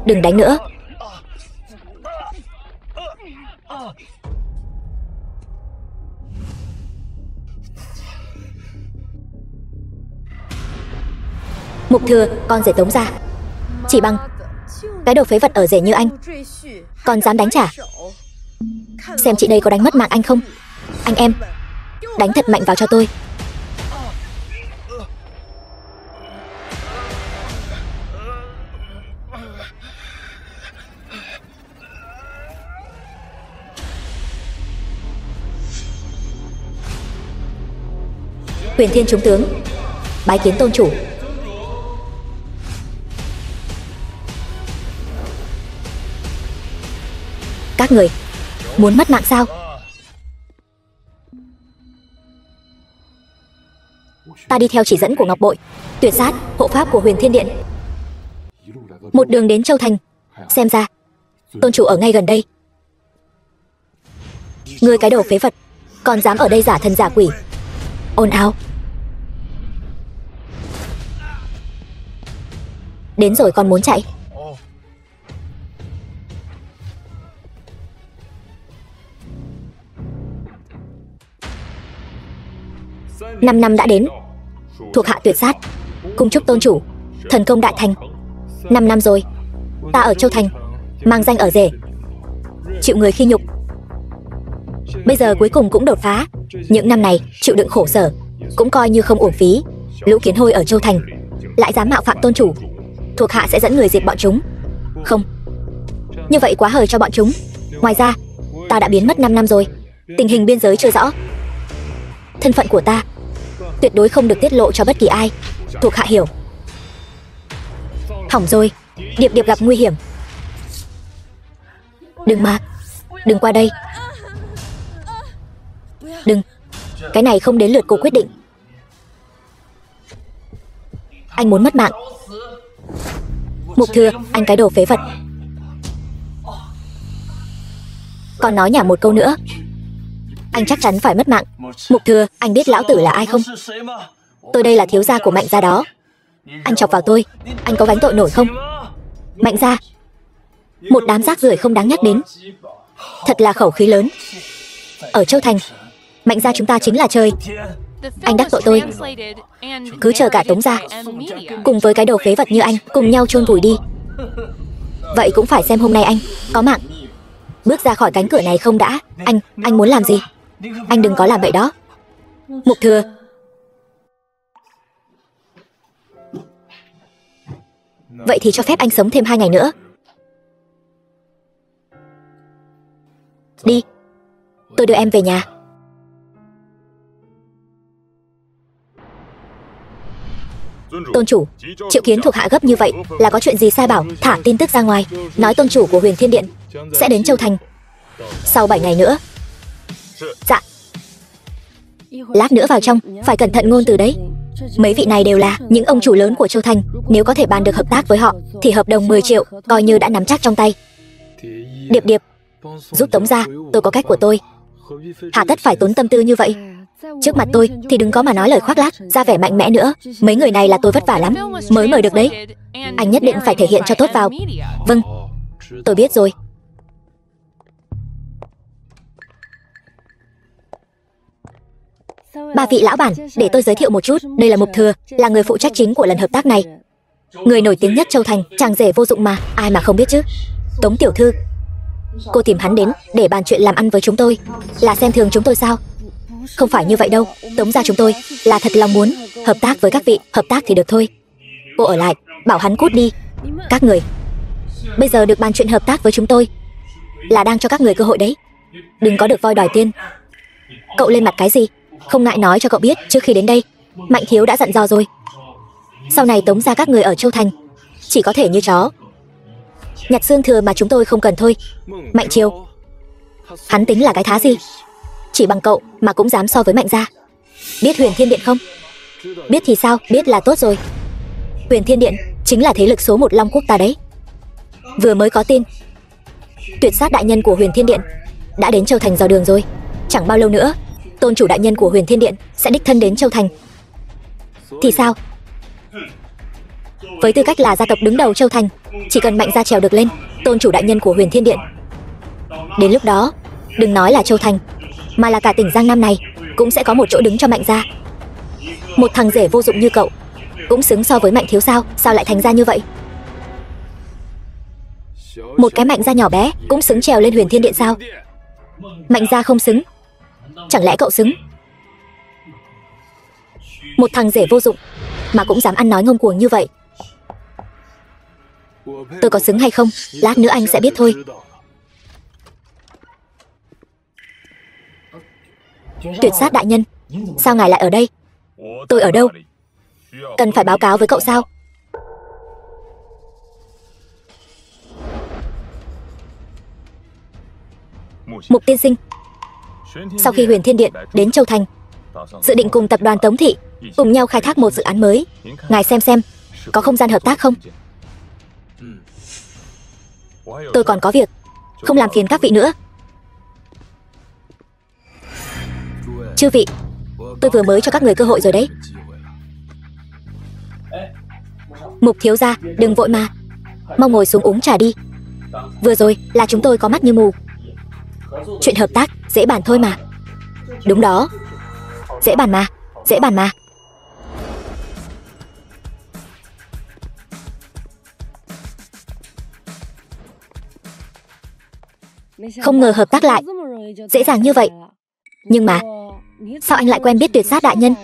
Đừng đánh nữa. Mục Thừa, con rể Tống gia. Chỉ bằng cái đồ phế vật ở rể như anh, còn dám đánh trả. Xem chị đây có đánh mất mạng anh không? Anh em, đánh thật mạnh vào cho tôi. Huyền Thiên chúng tướng, bái kiến tôn chủ. Các người muốn mất mạng sao? Ta đi theo chỉ dẫn của Ngọc Bội, tuyệt sát, hộ pháp của Huyền Thiên Điện, một đường đến Châu Thành. Xem ra tôn chủ ở ngay gần đây. Ngươi cái đồ phế vật, còn dám ở đây giả thần giả quỷ, ồn ào. Đến rồi còn muốn chạy? Năm năm đã đến, thuộc hạ tuyệt sát, cung chúc tôn chủ thần công đại thành. 5 năm rồi, ta ở Châu Thành, mang danh ở rể, chịu người khi nhục. Bây giờ cuối cùng cũng đột phá. Những năm này chịu đựng khổ sở, cũng coi như không uổng phí. Lũ kiến hôi ở Châu Thành lại dám mạo phạm tôn chủ, thuộc hạ sẽ dẫn người diệt bọn chúng. Không, như vậy quá hời cho bọn chúng. Ngoài ra, ta đã biến mất 5 năm rồi, tình hình biên giới chưa rõ. Thân phận của ta tuyệt đối không được tiết lộ cho bất kỳ ai, thuộc hạ hiểu. Hỏng rồi, Điệp Điệp gặp nguy hiểm. Đừng mà, đừng qua đây. Đừng, cái này không đến lượt cô quyết định. Anh muốn mất mạng. Mục Thừa, anh cái đồ phế vật. Còn nói nhảm một câu nữa, anh chắc chắn phải mất mạng. Mục Thừa, anh biết lão tử là ai không? Tôi đây là thiếu gia của Mạnh gia đó. Anh chọc vào tôi, anh có gánh tội nổi không? Mạnh gia, một đám rác rưởi không đáng nhắc đến. Thật là khẩu khí lớn. Ở Châu Thành, Mạnh gia chúng ta chính là chơi. Anh đắc tội tôi, cứ chờ cả Tống gia cùng với cái đồ phế vật như anh cùng nhau chôn vùi đi. Vậy cũng phải xem hôm nay anh có mạng bước ra khỏi cánh cửa này không đã. Anh muốn làm gì? Anh đừng có làm vậy đó. Mục Thừa, vậy thì cho phép anh sống thêm 2 ngày nữa. Đi, tôi đưa em về nhà. Tôn chủ, triệu kiến thuộc hạ gấp như vậy là có chuyện gì sai bảo? Thả tin tức ra ngoài, nói tôn chủ của Huyền Thiên Điện sẽ đến Châu Thành sau 7 ngày nữa. Dạ. Lát nữa vào trong, phải cẩn thận ngôn từ đấy. Mấy vị này đều là những ông chủ lớn của Châu Thành. Nếu có thể bàn được hợp tác với họ thì hợp đồng 10 triệu coi như đã nắm chắc trong tay. Điệp Điệp, giúp Tống gia, tôi có cách của tôi. Hà tất phải tốn tâm tư như vậy. Trước mặt tôi thì đừng có mà nói lời khoác lác, ra vẻ mạnh mẽ nữa. Mấy người này là tôi vất vả lắm mới mời được đấy. Anh nhất định phải thể hiện cho tốt vào. Vâng, tôi biết rồi. Ba vị lão bản, để tôi giới thiệu một chút. Đây là Mục Thừa, là người phụ trách chính của lần hợp tác này. Người nổi tiếng nhất Châu Thành, chàng rể vô dụng mà, ai mà không biết chứ. Tống tiểu thư, cô tìm hắn đến để bàn chuyện làm ăn với chúng tôi, là xem thường chúng tôi sao? Không phải như vậy đâu, Tống gia chúng tôi là thật lòng muốn hợp tác với các vị. Hợp tác thì được thôi, cô ở lại bảo hắn cút đi. Các người bây giờ được bàn chuyện hợp tác với chúng tôi là đang cho các người cơ hội đấy. Đừng có được voi đòi tiên. Cậu lên mặt cái gì? Không ngại nói cho cậu biết, trước khi đến đây Mạnh thiếu đã dặn dò rồi. Sau này Tống gia các người ở Châu Thành chỉ có thể như chó nhặt xương thừa mà chúng tôi không cần thôi. Mạnh Triều, hắn tính là cái thá gì? Chỉ bằng cậu mà cũng dám so với Mạnh gia. Biết Huyền Thiên Điện không? Biết thì sao, biết là tốt rồi. Huyền Thiên Điện chính là thế lực số 1 Long Quốc ta đấy. Vừa mới có tin tuyệt sát đại nhân của Huyền Thiên Điện đã đến Châu Thành dò đường rồi. Chẳng bao lâu nữa tôn chủ đại nhân của Huyền Thiên Điện sẽ đích thân đến Châu Thành. Thì sao? với tư cách là gia tộc đứng đầu Châu Thành, chỉ cần Mạnh gia trèo được lên, tôn chủ đại nhân của Huyền Thiên Điện, đến lúc đó, đừng nói là Châu Thành, mà là cả tỉnh Giang Nam này cũng sẽ có một chỗ đứng cho Mạnh gia. Một thằng rể vô dụng như cậu cũng xứng so với Mạnh thiếu sao? Sao lại thành ra như vậy? Một cái Mạnh gia nhỏ bé cũng xứng trèo lên Huyền Thiên Điện sao? Mạnh gia không xứng, chẳng lẽ cậu xứng? Một thằng rể vô dụng mà cũng dám ăn nói ngông cuồng như vậy. Tôi có xứng hay không, lát nữa anh sẽ biết thôi. Tuyệt sát đại nhân, sao ngài lại ở đây? Tôi ở đâu? Cần phải báo cáo với cậu sao? Mục tiên sinh, sau khi Huyền Thiên Điện đến Châu Thành, dự định cùng tập đoàn Tống Thị cùng nhau khai thác một dự án mới. Ngài xem có không gian hợp tác không? Tôi còn có việc, không làm phiền các vị nữa. Chư vị, tôi vừa mới cho các người cơ hội rồi đấy. Mục thiếu gia, đừng vội mà, mau ngồi xuống uống trà đi. Vừa rồi là chúng tôi có mắt như mù. Chuyện hợp tác dễ bàn thôi mà. Đúng đó, dễ bàn mà, dễ bàn mà. Không ngờ hợp tác lại dễ dàng như vậy. Nhưng mà sao anh lại quen biết Tuyệt sát đại nhân?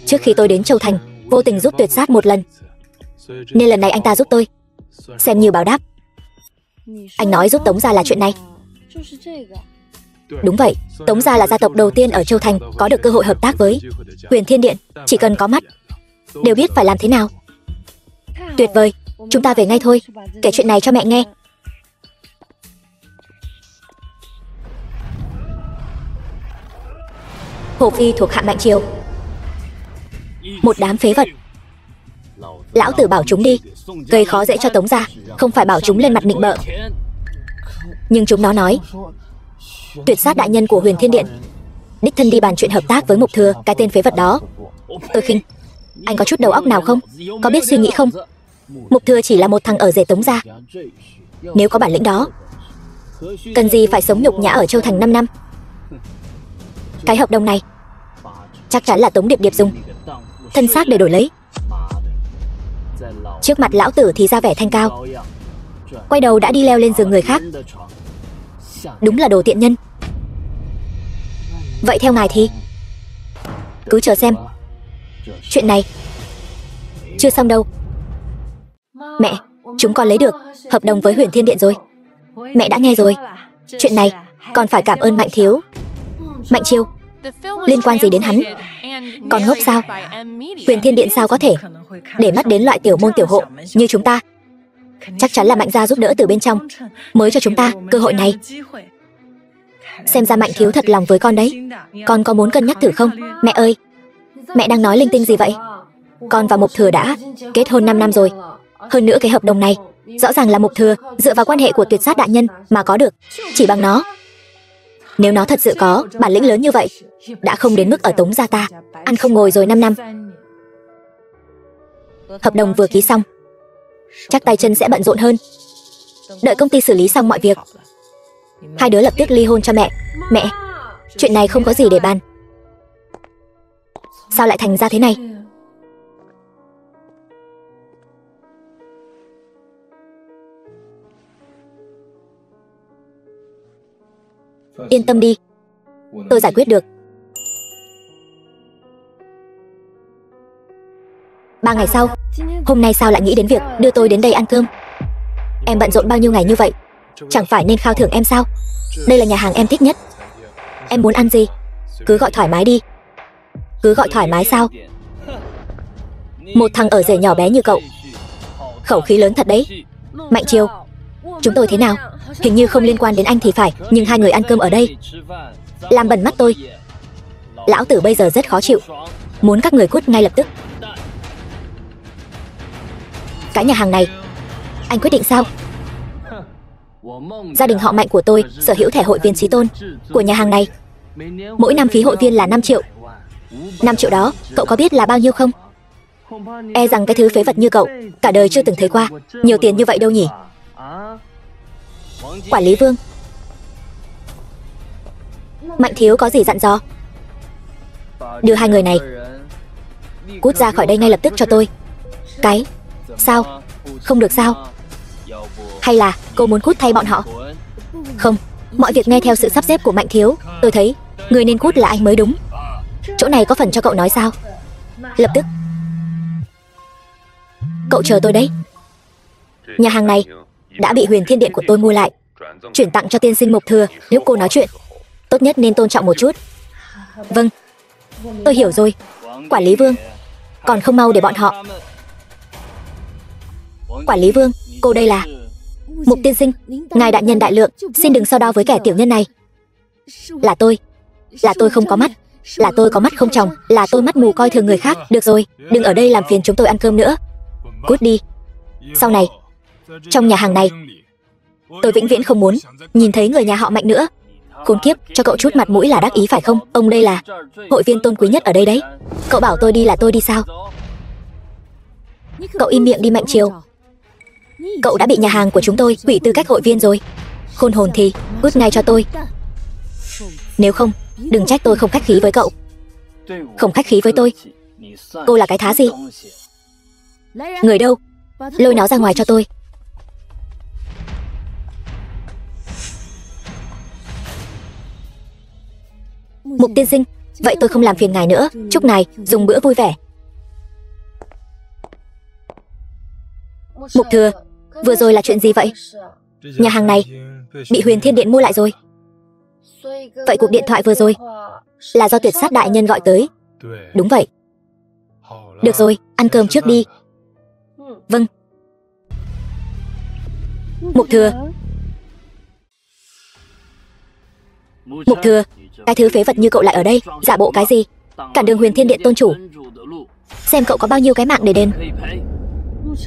Trước khi tôi đến Châu Thành, vô tình giúp Tuyệt sát một lần, nên lần này anh ta giúp tôi, xem như báo đáp. Anh nói giúp Tống gia là chuyện này. Đúng vậy, Tống gia là gia tộc đầu tiên ở Châu Thành có được cơ hội hợp tác với Huyền Thiên Điện. Chỉ cần có mắt, đều biết phải làm thế nào. Tuyệt vời, chúng ta về ngay thôi, kể chuyện này cho mẹ nghe. Hồ Phi thuộc hạ Mạnh Triều, một đám phế vật. Lão tử bảo chúng đi, gây khó dễ cho Tống gia, không phải bảo chúng lên mặt nịnh bợ. Nhưng chúng nó nói Tuyệt sát đại nhân của Huyền Thiên Điện đích thân đi bàn chuyện hợp tác với Mục Thừa, cái tên phế vật đó. Tôi khinh. Anh có chút đầu óc nào không? Có biết suy nghĩ không? Mục Thừa chỉ là một thằng ở rể Tống gia. Nếu có bản lĩnh đó, cần gì phải sống nhục nhã ở Châu Thành 5 năm? Cái hợp đồng này chắc chắn là Tống Điệp Điệp dùng thân xác để đổi lấy. Trước mặt lão tử thì ra vẻ thanh cao, quay đầu đã đi leo lên giường người khác. Đúng là đồ tiện nhân. Vậy theo ngài thì cứ chờ xem. Chuyện này chưa xong đâu. Mẹ, chúng con lấy được hợp đồng với Huyền Thiên Điện rồi. Mẹ đã nghe rồi. Chuyện này còn phải cảm ơn Mạnh thiếu. Mạnh Chiêu, liên quan gì đến hắn? Còn ngốc sao? Huyền Thiên Điện sao có thể để mắt đến loại tiểu môn tiểu hộ như chúng ta? Chắc chắn là Mạnh gia giúp đỡ từ bên trong mới cho chúng ta cơ hội này. Xem ra Mạnh thiếu thật lòng với con đấy. Con có muốn cân nhắc thử không? Mẹ ơi, mẹ đang nói linh tinh gì vậy? Con và Mục Thừa đã kết hôn 5 năm rồi. Hơn nữa cái hợp đồng này rõ ràng là Mục Thừa dựa vào quan hệ của Tuyệt sát đại nhân mà có được. Chỉ bằng nó, nếu nó thật sự có bản lĩnh lớn như vậy, đã không đến mức ở Tống gia ta ăn không ngồi rồi 5 năm. Hợp đồng vừa ký xong, chắc tay chân sẽ bận rộn hơn. Đợi công ty xử lý xong mọi việc, hai đứa lập tức ly hôn cho mẹ. Mẹ, chuyện này không có gì để bàn. Sao lại thành ra thế này? Yên tâm đi, tôi giải quyết được. 3 ngày sau, hôm nay sao lại nghĩ đến việc đưa tôi đến đây ăn cơm? Em bận rộn bao nhiêu ngày như vậy, chẳng phải nên khao thưởng em sao? Đây là nhà hàng em thích nhất. Em muốn ăn gì, cứ gọi thoải mái đi. Cứ gọi thoải mái sao? Một thằng ở rể nhỏ bé như cậu, khẩu khí lớn thật đấy. Mạnh Triều, chúng tôi thế nào? Hình như không liên quan đến anh thì phải, nhưng hai người ăn cơm ở đây làm bẩn mắt tôi. Lão tử bây giờ rất khó chịu, muốn các người cút ngay lập tức. Cái nhà hàng này anh quyết định sao? Gia đình họ Mạnh của tôi sở hữu thẻ hội viên Chí Tôn của nhà hàng này. Mỗi năm phí hội viên là 5 triệu. 5 triệu đó cậu có biết là bao nhiêu không? E rằng cái thứ phế vật như cậu cả đời chưa từng thấy qua nhiều tiền như vậy đâu nhỉ. Quản lý Vương, Mạnh Thiếu có gì dặn dò? Đưa hai người này cút ra khỏi đây ngay lập tức cho tôi. Cái? Sao? Không được sao? Hay là cô muốn cút thay bọn họ? Không, mọi việc nghe theo sự sắp xếp của Mạnh Thiếu. Tôi thấy người nên cút là anh mới đúng. Chỗ này có phần cho cậu nói sao? Lập tức. Cậu chờ tôi đấy. Nhà hàng này đã bị Huyền Thiên Điện của tôi mua lại, chuyển tặng cho tiên sinh Mục Thừa. Lúc cô nói chuyện, tốt nhất nên tôn trọng một chút. Vâng, tôi hiểu rồi. Quản lý Vương, còn không mau để bọn họ. Quản lý Vương, cô đây là Mục tiên sinh. Ngài đại nhân đại lượng, xin đừng so đo với kẻ tiểu nhân này. Là tôi không có mắt. Là tôi có mắt không tròng. Là tôi mắt mù coi thường người khác. Được rồi, đừng ở đây làm phiền chúng tôi ăn cơm nữa. Cút đi. Sau này, trong nhà hàng này, tôi vĩnh viễn không muốn nhìn thấy người nhà họ Mạnh nữa. Khốn kiếp, cho cậu chút mặt mũi là đắc ý phải không? Ông đây là hội viên tôn quý nhất ở đây đấy. Cậu bảo tôi đi là tôi đi sao? Cậu im miệng đi Mạnh Triều. Cậu đã bị nhà hàng của chúng tôi hủy tư cách hội viên rồi. Khôn hồn thì cút ngay cho tôi. Nếu không, đừng trách tôi không khách khí với cậu. Không khách khí với tôi? Cô là cái thá gì? Người đâu? Lôi nó ra ngoài cho tôi. Mục tiên sinh, vậy tôi không làm phiền ngài nữa. Chúc ngài dùng bữa vui vẻ. Mục Thừa, vừa rồi là chuyện gì vậy? Nhà hàng này bị Huyền Thiên Điện mua lại rồi. Vậy cuộc điện thoại vừa rồi là do Tuyệt Sát đại nhân gọi tới? Đúng vậy. Được rồi, ăn cơm trước đi. Vâng. Mục Thừa. Mục Thừa, cái thứ phế vật như cậu lại ở đây, giả bộ cái gì? Cản đường Huyền Thiên Điện tôn chủ. Xem cậu có bao nhiêu cái mạng để đền.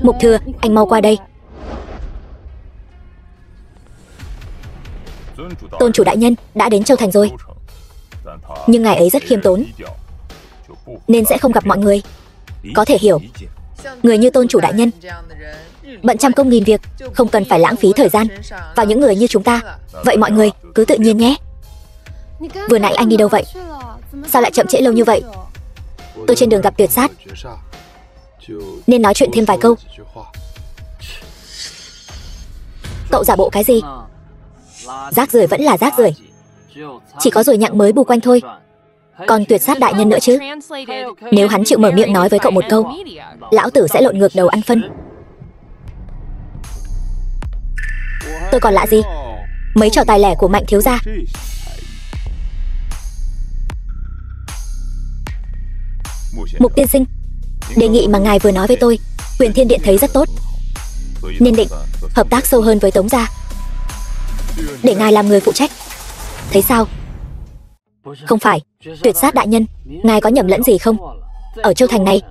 Mục Thừa, anh mau qua đây. Tôn chủ đại nhân đã đến Châu Thành rồi, nhưng ngài ấy rất khiêm tốn nên sẽ không gặp mọi người. Có thể hiểu. Người như tôn chủ đại nhân bận trăm công nghìn việc, không cần phải lãng phí thời gian vào những người như chúng ta. Vậy mọi người cứ tự nhiên nhé. Vừa nãy anh đi đâu vậy? Sao lại chậm trễ lâu như vậy? Tôi trên đường gặp Tuyệt Sát nên nói chuyện thêm vài câu. Cậu giả bộ cái gì? Rác rưởi vẫn là rác rưởi. Chỉ có ruồi nhặng mới bù quanh thôi. Còn Tuyệt Sát đại nhân nữa chứ. Nếu hắn chịu mở miệng nói với cậu một câu, lão tử sẽ lộn ngược đầu ăn phân. Tôi còn lạ gì? Mấy trò tài lẻ của Mạnh thiếu gia. Mục tiên sinh, đề nghị mà ngài vừa nói với tôi, Huyền Thiên Điện thấy rất tốt, nên định hợp tác sâu hơn với Tống gia, để ngài làm người phụ trách. Thấy sao? Không phải, Tuyệt Sát đại nhân, ngài có nhầm lẫn gì không? Ở Châu Thành này,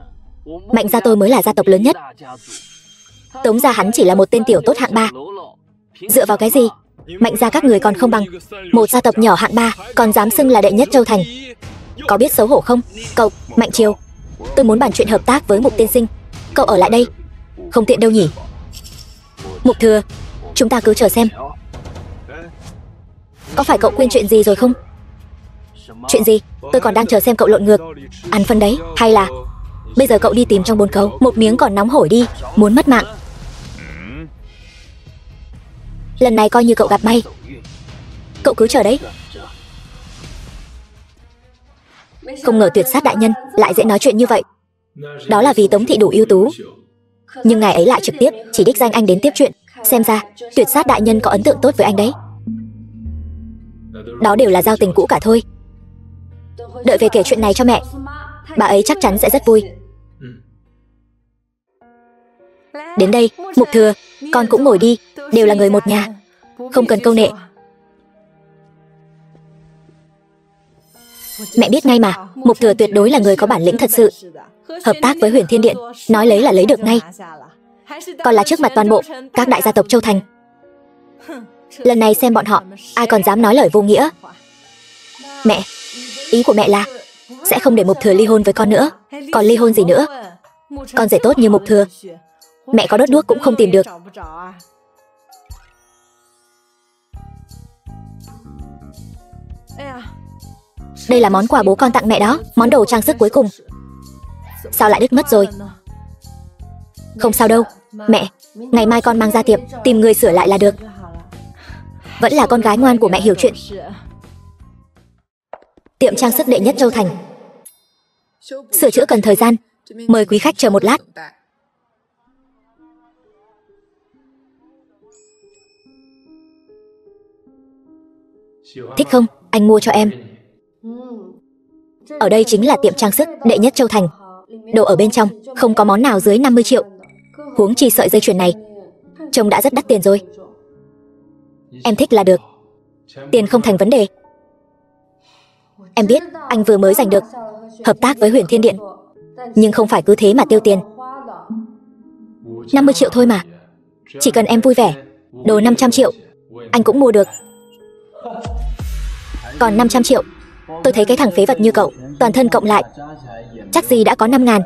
Mạnh gia tôi mới là gia tộc lớn nhất. Tống gia hắn chỉ là một tên tiểu tốt hạng 3. Dựa vào cái gì Mạnh gia các người còn không bằng một gia tộc nhỏ hạng 3, còn dám xưng là đệ nhất Châu Thành? Có biết xấu hổ không? Cậu, Mạnh Triều, tôi muốn bàn chuyện hợp tác với Mục tiên sinh. Cậu ở lại đây không tiện đâu nhỉ? Mục Thừa, chúng ta cứ chờ xem. Có phải cậu quên chuyện gì rồi không? Chuyện gì? Tôi còn đang chờ xem cậu lộn ngược ăn phân đấy. Hay là bây giờ cậu đi tìm trong bồn cầu một miếng còn nóng hổi đi, muốn mất mạng. Lần này coi như cậu gặp may. Cậu cứ chờ đấy. Không ngờ Tuyệt Sát đại nhân lại dễ nói chuyện như vậy. Đó là vì Tống thị đủ ưu tú, nhưng ngài ấy lại trực tiếp chỉ đích danh anh đến tiếp chuyện. Xem ra Tuyệt Sát đại nhân có ấn tượng tốt với anh đấy. Đó đều là giao tình cũ cả thôi. Đợi về kể chuyện này cho mẹ, bà ấy chắc chắn sẽ rất vui. Đến đây, Mục Thừa, con cũng ngồi đi, đều là người một nhà, không cần câu nệ. Mẹ biết ngay mà, Mục Thừa tuyệt đối là người có bản lĩnh thật sự. Hợp tác với Huyền Thiên Điện, nói lấy là lấy được ngay. Còn là trước mặt toàn bộ các đại gia tộc Châu Thành. Lần này xem bọn họ ai còn dám nói lời vô nghĩa. Mẹ, ý của mẹ là sẽ không để Mục Thừa ly hôn với con nữa. Còn ly hôn gì nữa? Con rể tốt như Mục Thừa, mẹ có đốt đuốc cũng không tìm được. Đây là món quà bố con tặng mẹ đó, món đồ trang sức cuối cùng. Sao lại đứt mất rồi? Không sao đâu, mẹ, ngày mai con mang ra tiệm, tìm người sửa lại là được. Vẫn là con gái ngoan của mẹ hiểu chuyện. Tiệm trang sức đệ nhất Châu Thành. Sửa chữa cần thời gian, mời quý khách chờ một lát. Thích không? Anh mua cho em. Ở đây chính là tiệm trang sức đệ nhất Châu Thành. Đồ ở bên trong không có món nào dưới 50 triệu. Huống chi sợi dây chuyền này trông đã rất đắt tiền rồi. Em thích là được, tiền không thành vấn đề. Em biết anh vừa mới giành được hợp tác với Huyền Thiên Điện, nhưng không phải cứ thế mà tiêu tiền. 50 triệu thôi mà, chỉ cần em vui vẻ, đồ 500 triệu anh cũng mua được. Còn 500 triệu, tôi thấy cái thằng phế vật như cậu, toàn thân cộng lại chắc gì đã có 5.000.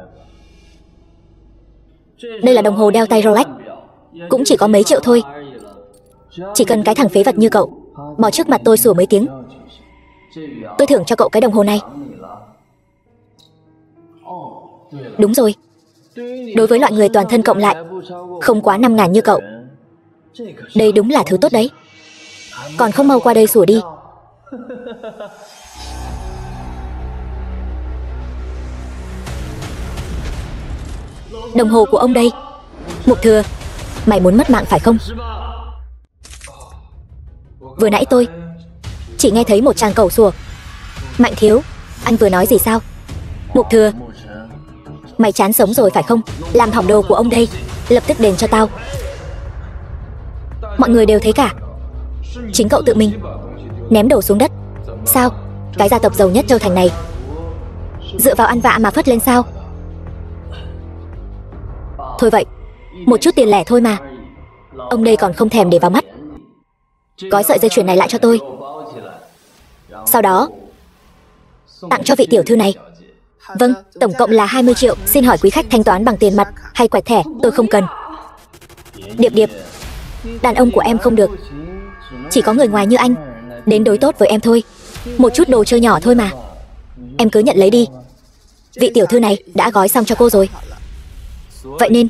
Đây là đồng hồ đeo tay Rolex, cũng chỉ có mấy triệu thôi. Chỉ cần cái thằng phế vật như cậu bỏ trước mặt tôi sủa mấy tiếng, tôi thưởng cho cậu cái đồng hồ này. Đúng rồi, đối với loại người toàn thân cộng lại không quá 5.000 như cậu, đây đúng là thứ tốt đấy. Còn không mau qua đây sủa đi. Đồng hồ của ông đây. Mục Thừa, mày muốn mất mạng phải không? Vừa nãy tôi chỉ nghe thấy một tràng cẩu sủa. Mạnh thiếu, anh vừa nói gì sao? Mục Thừa, mày chán sống rồi phải không? Làm hỏng đồ của ông đây, lập tức đền cho tao. Mọi người đều thấy cả, chính cậu tự mình ném đồ xuống đất. Sao? Cái gia tộc giàu nhất Châu Thành này dựa vào ăn vạ mà phất lên sao? Thôi vậy, một chút tiền lẻ thôi mà, ông đây còn không thèm để vào mắt. Gói sợi dây chuyền này lại cho tôi, sau đó tặng cho vị tiểu thư này. Vâng, tổng cộng là 20 triệu. Xin hỏi quý khách thanh toán bằng tiền mặt hay quẹt thẻ? Tôi không cần. Điệp Điệp, đàn ông của em không được, chỉ có người ngoài như anh đến đối tốt với em thôi. Một chút đồ chơi nhỏ thôi mà, em cứ nhận lấy đi. Vị tiểu thư này đã gói xong cho cô rồi, vậy nên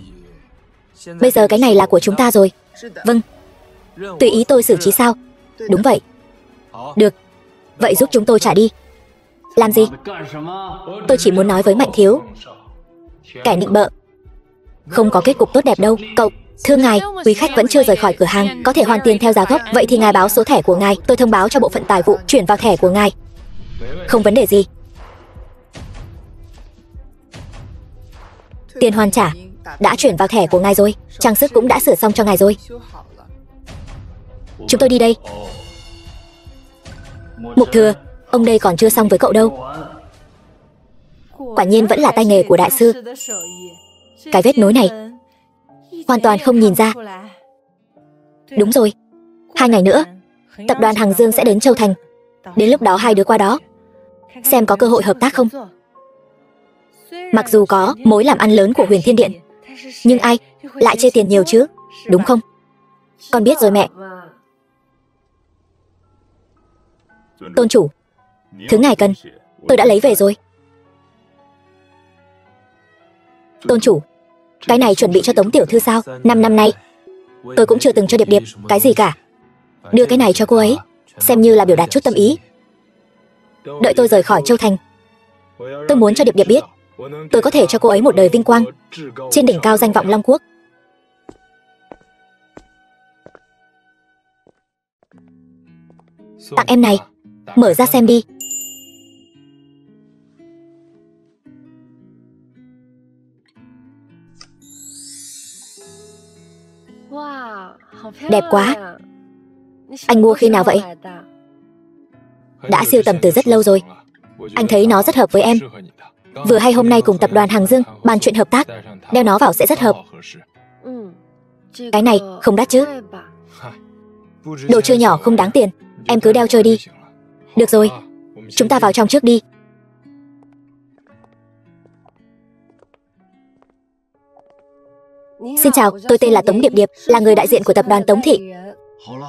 bây giờ cái này là của chúng ta rồi. Vâng, tùy ý tôi xử trí sao? Đúng vậy. Được, vậy giúp chúng tôi trả đi. Làm gì? Tôi chỉ muốn nói với Mạnh thiếu, kẻ nịnh bợ không có kết cục tốt đẹp đâu. Cậu, thưa ngài, quý khách vẫn chưa rời khỏi cửa hàng, có thể hoàn tiền theo giá gốc. Vậy thì ngài báo số thẻ của ngài, tôi thông báo cho bộ phận tài vụ chuyển vào thẻ của ngài. Không vấn đề gì. Tiền hoàn trả đã chuyển vào thẻ của ngài rồi, trang sức cũng đã sửa xong cho ngài rồi. Chúng tôi đi đây. Mục Thừa, ông đây còn chưa xong với cậu đâu. Quả nhiên vẫn là tay nghề của đại sư. Cái vết nối này hoàn toàn không nhìn ra. Đúng rồi, 2 ngày nữa tập đoàn Hằng Dương sẽ đến Châu Thành. Đến lúc đó hai đứa qua đó xem có cơ hội hợp tác không. Mặc dù có mối làm ăn lớn của Huyền Thiên Điện, nhưng ai lại chê tiền nhiều chứ, đúng không? Con biết rồi mẹ. Tôn chủ, thứ ngài cần tôi đã lấy về rồi. Tôn chủ, cái này chuẩn bị cho Tống tiểu thư sao? 5 năm nay tôi cũng chưa từng cho Điệp Điệp cái gì cả. Đưa cái này cho cô ấy, xem như là biểu đạt chút tâm ý. Đợi tôi rời khỏi Châu Thành, tôi muốn cho Điệp Điệp biết tôi có thể cho cô ấy một đời vinh quang trên đỉnh cao danh vọng Long Quốc. Tặng em này, mở ra xem đi. Đẹp quá. Anh mua khi nào vậy? Đã sưu tầm từ rất lâu rồi. Anh thấy nó rất hợp với em. Vừa hay hôm nay cùng tập đoàn Hằng Dương bàn chuyện hợp tác, đeo nó vào sẽ rất hợp. Cái này không đắt chứ? Đồ chơi nhỏ không đáng tiền, em cứ đeo chơi đi. Được rồi, chúng ta vào trong trước đi. Xin chào, tôi tên là Tống Điệp Điệp, là người đại diện của tập đoàn Tống Thị.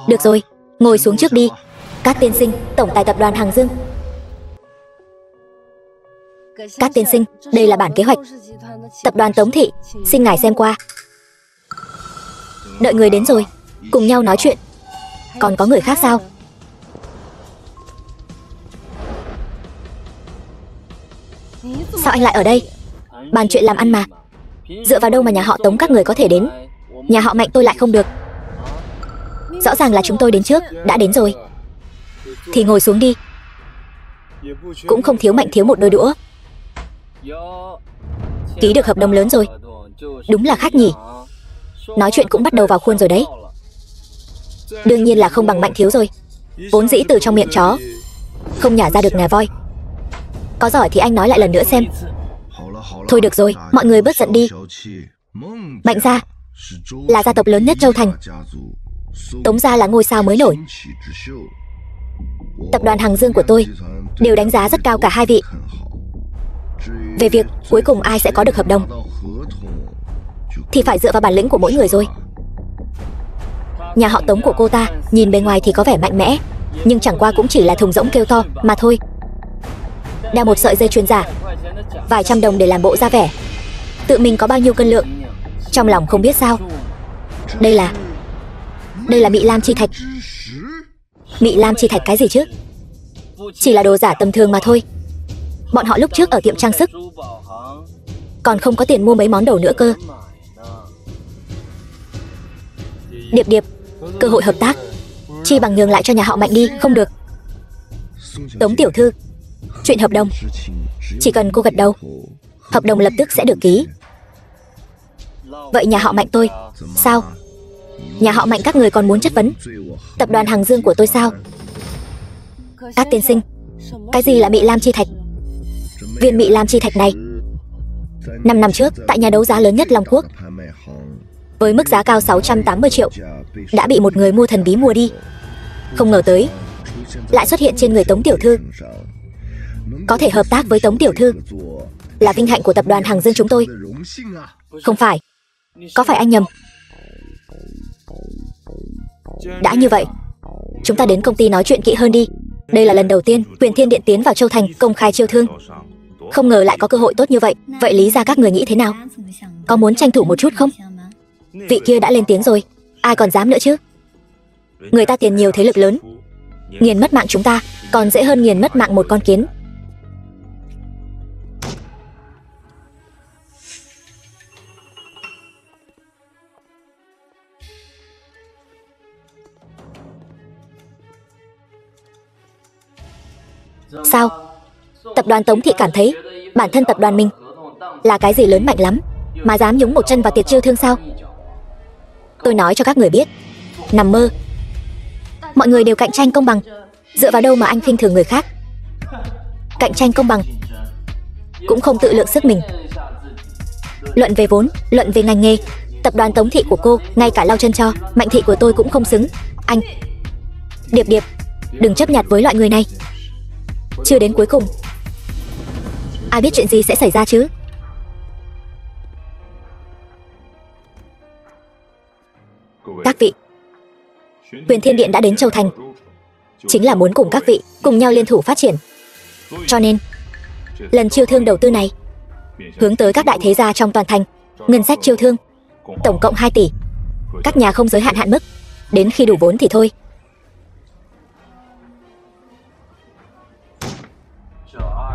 Được rồi, ngồi xuống trước đi. Các tiên sinh, tổng tài tập đoàn Hằng Dương. Các tiên sinh, đây là bản kế hoạch. Tập đoàn Tống Thị, xin ngài xem qua. Đợi người đến rồi, cùng nhau nói chuyện. Còn có người khác sao? Sao anh lại ở đây? Bàn chuyện làm ăn mà. Dựa vào đâu mà nhà họ Tống các người có thể đến? Nhà họ Mạnh tôi lại không được. Rõ ràng là chúng tôi đến trước, đã đến rồi. Thì ngồi xuống đi. Cũng không thiếu Mạnh thiếu một đôi đũa. Ký được hợp đồng lớn rồi. Đúng là khác nhỉ. Nói chuyện cũng bắt đầu vào khuôn rồi đấy. Đương nhiên là không bằng Mạnh thiếu rồi. Vốn dĩ từ trong miệng chó không nhả ra được ngà voi. Có giỏi thì anh nói lại lần nữa xem. Thôi được rồi, mọi người bớt giận đi. Mạnh gia là gia tộc lớn nhất Châu Thành. Tống gia là ngôi sao mới nổi. Tập đoàn Hằng Dương của tôi đều đánh giá rất cao cả hai vị. Về việc cuối cùng ai sẽ có được hợp đồng thì phải dựa vào bản lĩnh của mỗi người rồi. Nhà họ Tống của cô ta nhìn bề ngoài thì có vẻ mạnh mẽ, nhưng chẳng qua cũng chỉ là thùng rỗng kêu to mà thôi. Đeo một sợi dây chuyền giả, vài trăm đồng để làm bộ ra vẻ tự mình có bao nhiêu cân lượng, trong lòng không biết sao. Đây là Mị Lam chi thạch. Mị Lam chi thạch cái gì chứ? Chỉ là đồ giả tầm thường mà thôi. Bọn họ lúc trước ở tiệm trang sức còn không có tiền mua mấy món đồ nữa cơ. Điệp Điệp, cơ hội hợp tác chi bằng nhường lại cho nhà họ Mạnh đi. Không được. Tống tiểu thư, chuyện hợp đồng chỉ cần cô gật đầu, hợp đồng lập tức sẽ được ký. Vậy nhà họ Mạnh tôi sao? Nhà họ Mạnh các người còn muốn chất vấn tập đoàn Hằng Dương của tôi sao? Các tiên sinh, cái gì là Mị Lam chi thạch? Viên Mị Lam chi thạch này 5 năm trước tại nhà đấu giá lớn nhất Long Quốc, với mức giá cao 680 triệu, đã bị một người mua thần bí mua đi. Không ngờ tới lại xuất hiện trên người Tống tiểu thư. Có thể hợp tác với Tống tiểu thư là vinh hạnh của tập đoàn Hằng Dương chúng tôi. Không phải. Có phải anh nhầm? Đã như vậy, chúng ta đến công ty nói chuyện kỹ hơn đi. Đây là lần đầu tiên Huyền Thiên Điện tiến vào Châu Thành công khai chiêu thương. Không ngờ lại có cơ hội tốt như vậy. Vậy lý ra các người nghĩ thế nào? Có muốn tranh thủ một chút không? Vị kia đã lên tiếng rồi, ai còn dám nữa chứ? Người ta tiền nhiều thế lực lớn, nghiền mất mạng chúng ta còn dễ hơn nghiền mất mạng một con kiến. Sao? Tập đoàn Tống Thị cảm thấy bản thân tập đoàn mình là cái gì lớn mạnh lắm mà dám nhúng một chân vào tiệc chiêu thương sao? Tôi nói cho các người biết, nằm mơ. Mọi người đều cạnh tranh công bằng, dựa vào đâu mà anh khinh thường người khác? Cạnh tranh công bằng cũng không tự lượng sức mình. Luận về vốn, luận về ngành nghề, tập đoàn Tống Thị của cô ngay cả lau chân cho Mạnh Thị của tôi cũng không xứng. Anh Điệp Điệp, đừng chấp nhặt với loại người này. Chưa đến cuối cùng, ai biết chuyện gì sẽ xảy ra chứ? Các vị, Huyền Thiên Điện đã đến Châu Thành chính là muốn cùng các vị cùng nhau liên thủ phát triển. Cho nên lần chiêu thương đầu tư này hướng tới các đại thế gia trong toàn thành. Ngân sách chiêu thương tổng cộng 2 tỷ. Các nhà không giới hạn hạn mức, đến khi đủ vốn thì thôi.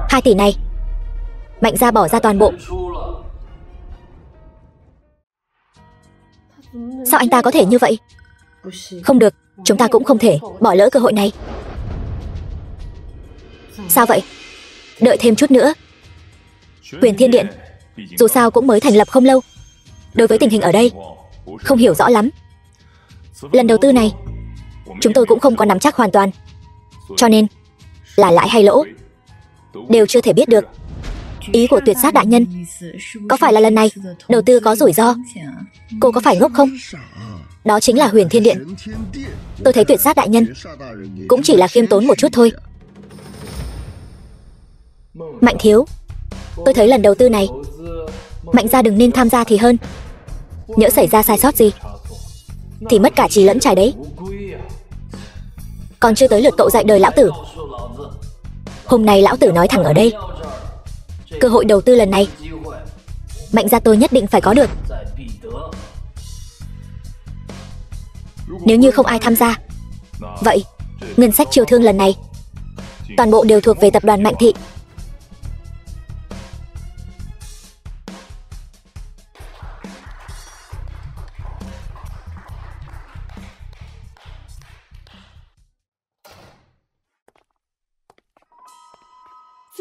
Hai tỷ này Mạnh gia bỏ ra toàn bộ. Sao anh ta có thể như vậy? Không được, chúng ta cũng không thể bỏ lỡ cơ hội này. Sao vậy? Đợi thêm chút nữa. Huyền Thiên Điện dù sao cũng mới thành lập không lâu, đối với tình hình ở đây không hiểu rõ lắm. Lần đầu tư này chúng tôi cũng không có nắm chắc hoàn toàn, cho nên là lãi hay lỗ đều chưa thể biết được. Ý của Tuyệt Sát đại nhân có phải là lần này đầu tư có rủi ro? Cô có phải ngốc không? Đó chính là Huyền Thiên Điện. Tôi thấy Tuyệt Sát đại nhân cũng chỉ là khiêm tốn một chút thôi. Mạnh thiếu, tôi thấy lần đầu tư này Mạnh gia đừng nên tham gia thì hơn. nhỡ xảy ra sai sót gì thì mất cả trì lẫn trài đấy. Còn chưa tới lượt cậu dạy đời lão tử. Hôm nay lão tử nói thẳng ở đây, cơ hội đầu tư lần này Mạnh gia tôi nhất định phải có được. Nếu như không ai tham gia, vậy ngân sách chiêu thương lần này toàn bộ đều thuộc về tập đoàn Mạnh Thị.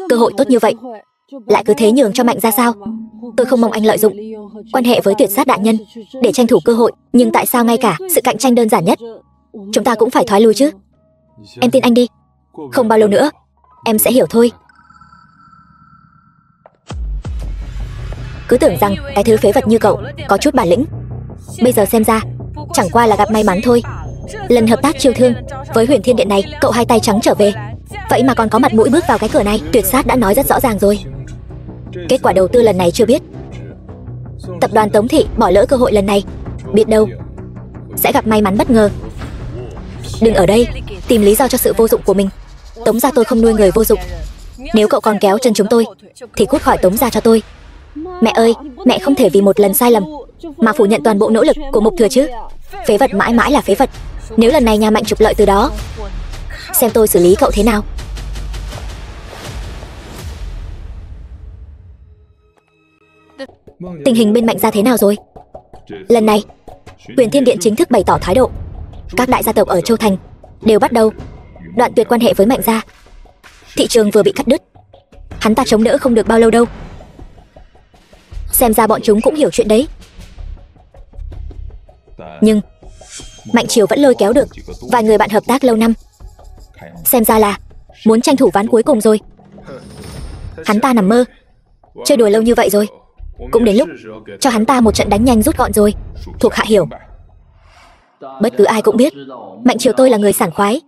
Cơ hội tốt như vậy lại cứ thế nhường cho Mạnh gia sao? Tôi không mong anh lợi dụng quan hệ với Tuyệt Sát đại nhân để tranh thủ cơ hội, nhưng tại sao ngay cả sự cạnh tranh đơn giản nhất chúng ta cũng phải thoái lui chứ? Em tin anh đi, không bao lâu nữa em sẽ hiểu thôi. Cứ tưởng rằng cái thứ phế vật như cậu có chút bản lĩnh, bây giờ xem ra chẳng qua là gặp may mắn thôi. Lần hợp tác chiêu thương với Huyền Thiên Điện này cậu hai tay trắng trở về, vậy mà còn có mặt mũi bước vào cái cửa này. Tuyệt Sát đã nói rất rõ ràng rồi, kết quả đầu tư lần này chưa biết. Tập đoàn Tống Thị bỏ lỡ cơ hội lần này, biết đâu sẽ gặp may mắn bất ngờ. Đừng ở đây tìm lý do cho sự vô dụng của mình. Tống gia tôi không nuôi người vô dụng. Nếu cậu còn kéo chân chúng tôi thì cút khỏi Tống gia cho tôi. Mẹ ơi, mẹ không thể vì một lần sai lầm mà phủ nhận toàn bộ nỗ lực của Mục Thừa chứ. Phế vật mãi mãi là phế vật. Nếu lần này nhà Mạnh trục lợi từ đó, xem tôi xử lý cậu thế nào. Tình hình bên Mạnh gia thế nào rồi? Lần này Huyền Thiên Điện chính thức bày tỏ thái độ, các đại gia tộc ở Châu Thành đều bắt đầu đoạn tuyệt quan hệ với Mạnh gia. Thị trường vừa bị cắt đứt, hắn ta chống đỡ không được bao lâu đâu. Xem ra bọn chúng cũng hiểu chuyện đấy. Nhưng Mạnh Triều vẫn lôi kéo được vài người bạn hợp tác lâu năm, xem ra là muốn tranh thủ ván cuối cùng rồi. Hắn ta nằm mơ, chơi đùa lâu như vậy rồi, cũng đến lúc cho hắn ta một trận đánh nhanh rút gọn rồi. Thuộc hạ hiểu. Bất cứ ai cũng biết Mạnh Triều tôi là người sảng khoái,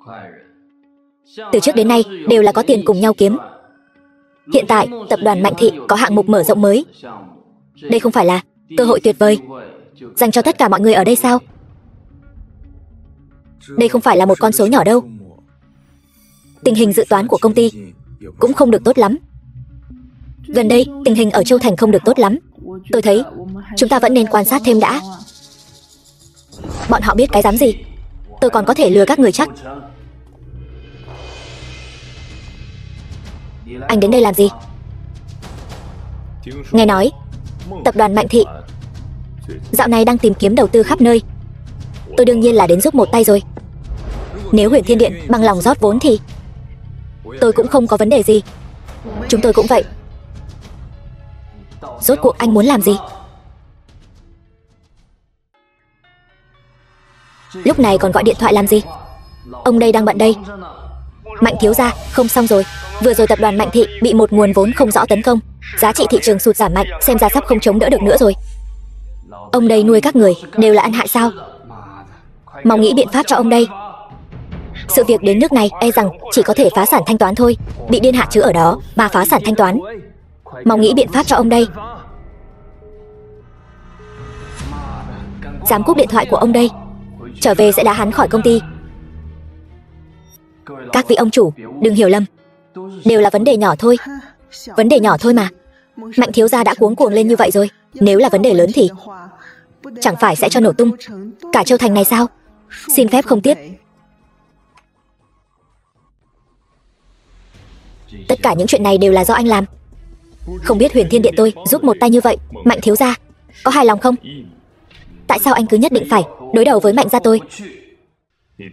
từ trước đến nay đều là có tiền cùng nhau kiếm. Hiện tại tập đoàn Mạnh Thị có hạng mục mở rộng mới, đây không phải là cơ hội tuyệt vời dành cho tất cả mọi người ở đây sao? Đây không phải là một con số nhỏ đâu. Tình hình dự toán của công ty cũng không được tốt lắm. Gần đây tình hình ở Châu Thành không được tốt lắm. Tôi thấy chúng ta vẫn nên quan sát thêm đã. Bọn họ biết cái dám gì, tôi còn có thể lừa các người chắc. Anh đến đây làm gì? Nghe nói tập đoàn Mạnh Thị dạo này đang tìm kiếm đầu tư khắp nơi. Tôi đương nhiên là đến giúp một tay rồi. Nếu Huyền Thiên Điện bằng lòng rót vốn thì tôi cũng không có vấn đề gì. Chúng tôi cũng vậy. Rốt cuộc anh muốn làm gì? Lúc này còn gọi điện thoại làm gì? Ông đây đang bận đây. Mạnh thiếu gia, không xong rồi. Vừa rồi tập đoàn Mạnh Thị bị một nguồn vốn không rõ tấn công, giá trị thị trường sụt giảm mạnh, xem ra sắp không chống đỡ được nữa rồi. Ông đây nuôi các người đều là ăn hại sao? Mau nghĩ biện pháp cho ông đây. Sự việc đến nước này e rằng chỉ có thể phá sản thanh toán thôi. Bị điên hạ chứ ở đó mà phá sản thanh toán. Mau nghĩ biện pháp cho ông đây. Dám cúp điện thoại của ông đây, trở về sẽ đá hắn khỏi công ty. Các vị ông chủ đừng hiểu lầm, đều là vấn đề nhỏ thôi. Vấn đề nhỏ thôi mà. Mạnh thiếu gia đã cuống cuồng lên như vậy rồi, nếu là vấn đề lớn thì chẳng phải sẽ cho nổ tung cả Châu Thành này sao? Xin phép không tiếp. Tất cả những chuyện này đều là do anh làm. Không biết Huyền Thiên Điện tôi giúp một tay như vậy, Mạnh thiếu gia có hài lòng không? Tại sao anh cứ nhất định phải đối đầu với Mạnh gia tôi?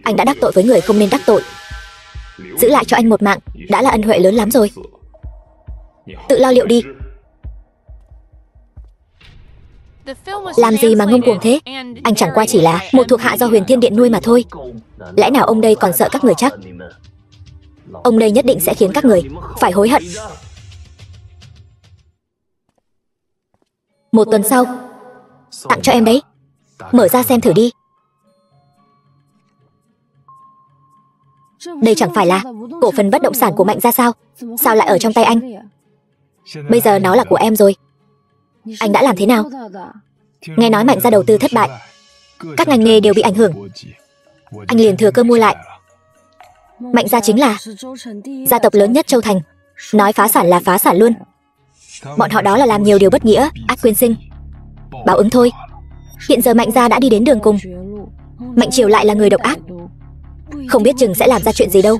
Anh đã đắc tội với người không nên đắc tội. Giữ lại cho anh một mạng đã là ân huệ lớn lắm rồi. Tự lo liệu đi. Làm gì mà ngông cuồng thế? Anh chẳng qua chỉ là một thuộc hạ do Huyền Thiên Điện nuôi mà thôi. Lẽ nào ông đây còn sợ các người chắc? Ông đây nhất định sẽ khiến các người phải hối hận. Một tuần sau, tặng cho em đấy. Mở ra xem thử đi. Đây chẳng phải là cổ phần bất động sản của Mạnh gia sao? Sao lại ở trong tay anh? Bây giờ nó là của em rồi. Anh đã làm thế nào? Nghe nói Mạnh gia đầu tư thất bại, các ngành nghề đều bị ảnh hưởng. Anh liền thừa cơ mua lại. Mạnh gia chính là gia tộc lớn nhất Châu Thành, nói phá sản là phá sản luôn. Bọn họ đó là làm nhiều điều bất nghĩa, ác quyên sinh, báo ứng thôi. Hiện giờ Mạnh gia đã đi đến đường cùng. Mạnh Triều lại là người độc ác, không biết chừng sẽ làm ra chuyện gì đâu.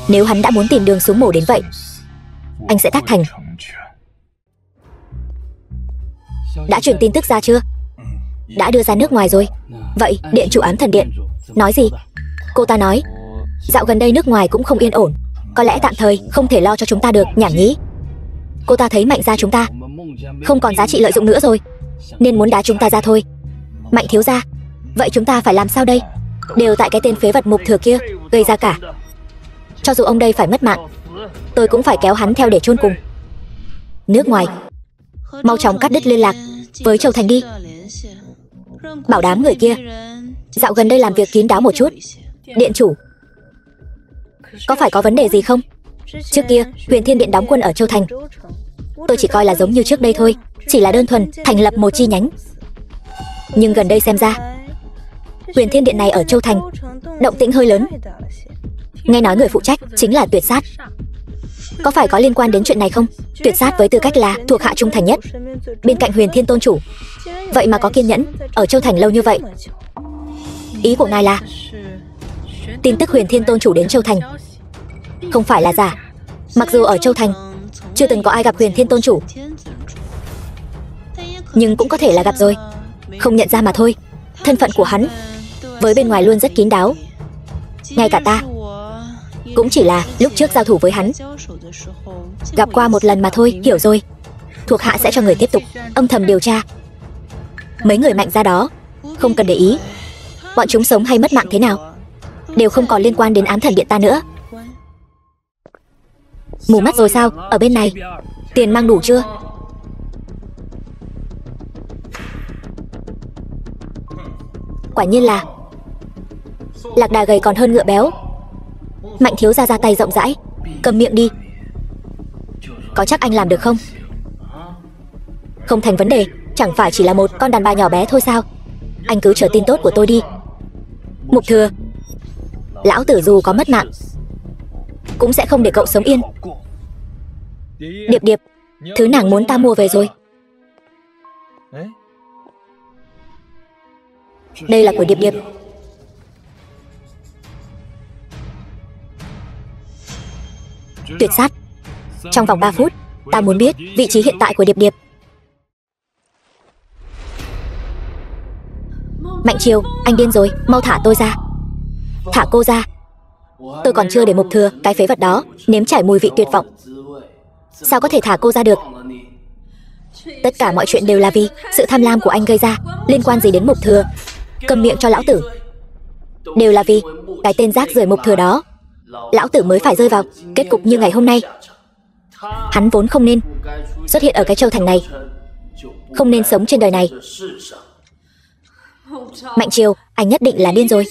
Nếu hắn đã muốn tìm đường xuống mổ đến vậy, anh sẽ tác thành. Đã truyền tin tức ra chưa? Đã đưa ra nước ngoài rồi. Vậy điện chủ Ám Thần Điện nói gì? Cô ta nói dạo gần đây nước ngoài cũng không yên ổn, có lẽ tạm thời không thể lo cho chúng ta được. Nhảm nhí. Cô ta thấy Mạnh gia chúng ta không còn giá trị lợi dụng nữa rồi, nên muốn đá chúng ta ra thôi. Mạnh thiếu gia, vậy chúng ta phải làm sao đây? Đều tại cái tên phế vật Mục Thừa kia gây ra cả. Cho dù ông đây phải mất mạng, tôi cũng phải kéo hắn theo để chôn cùng. Nước ngoài, mau chóng cắt đứt liên lạc với Châu Thành đi. Bảo đám người kia dạo gần đây làm việc kín đáo một chút. Điện chủ, có phải có vấn đề gì không? Trước kia Huyền Thiên Điện đóng quân ở Châu Thành, tôi chỉ coi là giống như trước đây thôi, chỉ là đơn thuần thành lập một chi nhánh. Nhưng gần đây xem ra Huyền Thiên Điện này ở Châu Thành động tĩnh hơi lớn. Nghe nói người phụ trách chính là Tuyệt Sát. Có phải có liên quan đến chuyện này không? Tuyệt Sát với tư cách là thuộc hạ trung thành nhất bên cạnh Huyền Thiên Tôn chủ, vậy mà có kiên nhẫn ở Châu Thành lâu như vậy. Ý của ngài là tin tức Huyền Thiên Tôn chủ đến Châu Thành không phải là giả? Mặc dù ở Châu Thành chưa từng có ai gặp Huyền Thiên Tôn chủ, nhưng cũng có thể là gặp rồi, không nhận ra mà thôi. Thân phận của hắn với bên ngoài luôn rất kín đáo, ngay cả ta cũng chỉ là lúc trước giao thủ với hắn gặp qua một lần mà thôi. Hiểu rồi, thuộc hạ sẽ cho người tiếp tục âm thầm điều tra. Mấy người Mạnh gia đó không cần để ý, bọn chúng sống hay mất mạng thế nào đều không còn liên quan đến Ám Thần Điện ta nữa. Mù mắt rồi sao? Ở bên này tiền mang đủ chưa? Quả nhiên là lạc đà gầy còn hơn ngựa béo. Mạnh thiếu gia ra tay rộng rãi. Cầm miệng đi. Có chắc anh làm được không? Không thành vấn đề, chẳng phải chỉ là một con đàn bà nhỏ bé thôi sao? Anh cứ chờ tin tốt của tôi đi. Mục Thừa, lão tử dù có mất mạng cũng sẽ không để cậu sống yên. Điệp Điệp, thứ nàng muốn ta mua về rồi. Đây là của Điệp Điệp. Tuyệt Sát, trong vòng 3 phút ta muốn biết vị trí hiện tại của Điệp Điệp. Mạnh Triều, anh điên rồi, mau thả tôi ra. Thả cô ra. Tôi còn chưa để Mục Thừa, cái phế vật đó, nếm trải mùi vị tuyệt vọng. Sao có thể thả cô ra được? Tất cả mọi chuyện đều là vì sự tham lam của anh gây ra. Liên quan gì đến Mục Thừa? Cầm miệng cho lão tử. Đều là vì cái tên rác rưởi Mục Thừa đó, lão tử mới phải rơi vào kết cục như ngày hôm nay. Hắn vốn không nên xuất hiện ở cái Châu Thành này, không nên sống trên đời này. Mạnh Triều, anh nhất định là điên rồi.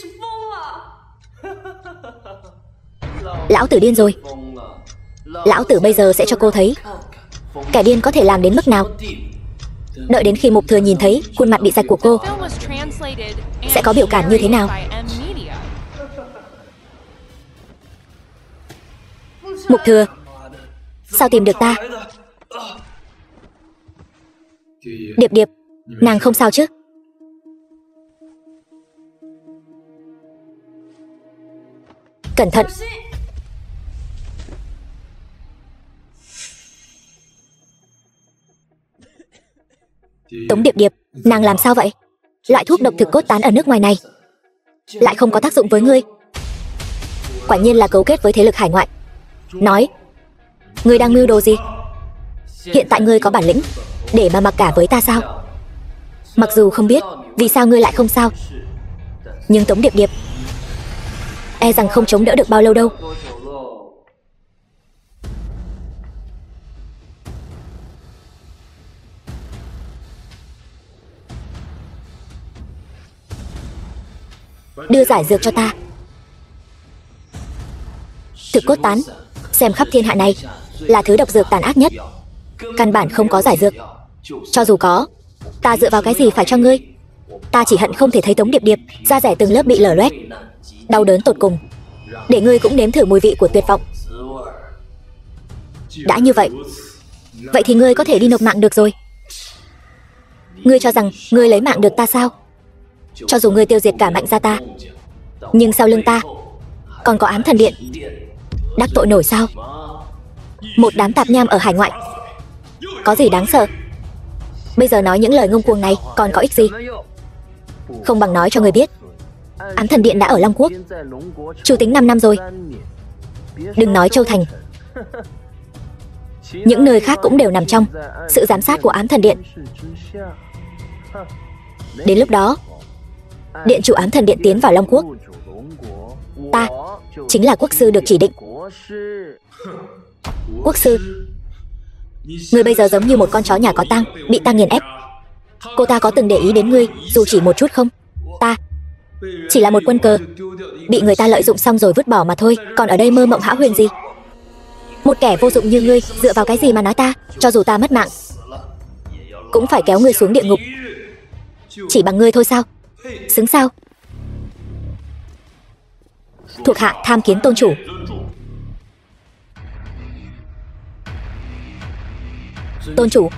Lão tử điên rồi. Lão tử bây giờ sẽ cho cô thấy kẻ điên có thể làm đến mức nào. Đợi đến khi Mục Thừa nhìn thấy khuôn mặt bị sạch của cô sẽ có biểu cảm như thế nào. Mục Thừa, sao tìm được ta? Điệp Điệp, nàng không sao chứ? Cẩn thận. Tống Điệp Điệp, nàng làm sao vậy? Loại thuốc độc thực cốt tán ở nước ngoài này lại không có tác dụng với ngươi. Quả nhiên là cấu kết với thế lực hải ngoại. Nói, ngươi đang mưu đồ gì? Hiện tại ngươi có bản lĩnh để mà mặc cả với ta sao? Mặc dù không biết vì sao ngươi lại không sao, nhưng Tống Điệp Điệp e rằng không chống đỡ được bao lâu đâu. Đưa giải dược cho ta. Thực cốt tán, xem khắp thiên hạ này là thứ độc dược tàn ác nhất. Căn bản không có giải dược. Cho dù có Ta dựa vào cái gì phải cho ngươi? Ta chỉ hận không thể thấy Tống Điệp Điệp da rẻ từng lớp bị lở loét, đau đớn tột cùng, để ngươi cũng nếm thử mùi vị của tuyệt vọng. Đã như vậy, vậy thì ngươi có thể đi nộp mạng được rồi. Ngươi cho rằng ngươi lấy mạng được ta sao? Cho dù ngươi tiêu diệt cả Mạnh gia ta, nhưng sau lưng ta còn có Ám Thần Điện, đắc tội nổi sao? Một đám tạp nham ở hải ngoại, có gì đáng sợ? Bây giờ nói những lời ngông cuồng này còn có ích gì? Không bằng nói cho ngươi biết, Ám Thần Điện đã ở Long Quốc chủ tính 5 năm rồi. Đừng nói Châu Thành, những nơi khác cũng đều nằm trong sự giám sát của Ám Thần Điện. Đến lúc đó, Điện chủ Ám Thần Điện tiến vào Long Quốc, ta chính là quốc sư được chỉ định. Quốc sư? Ngươi bây giờ giống như một con chó nhà có tang, bị ta nghiền ép. Cô ta có từng để ý đến ngươi dù chỉ một chút không? Ta chỉ là một quân cờ, bị người ta lợi dụng xong rồi vứt bỏ mà thôi. Còn ở đây mơ mộng hão huyền gì? Một kẻ vô dụng như ngươi dựa vào cái gì mà nói ta? Cho dù ta mất mạng, cũng phải kéo ngươi xuống địa ngục. Chỉ bằng ngươi thôi sao? Xứng sao? Thuộc hạ tham kiến tôn chủ. Tôn chủ?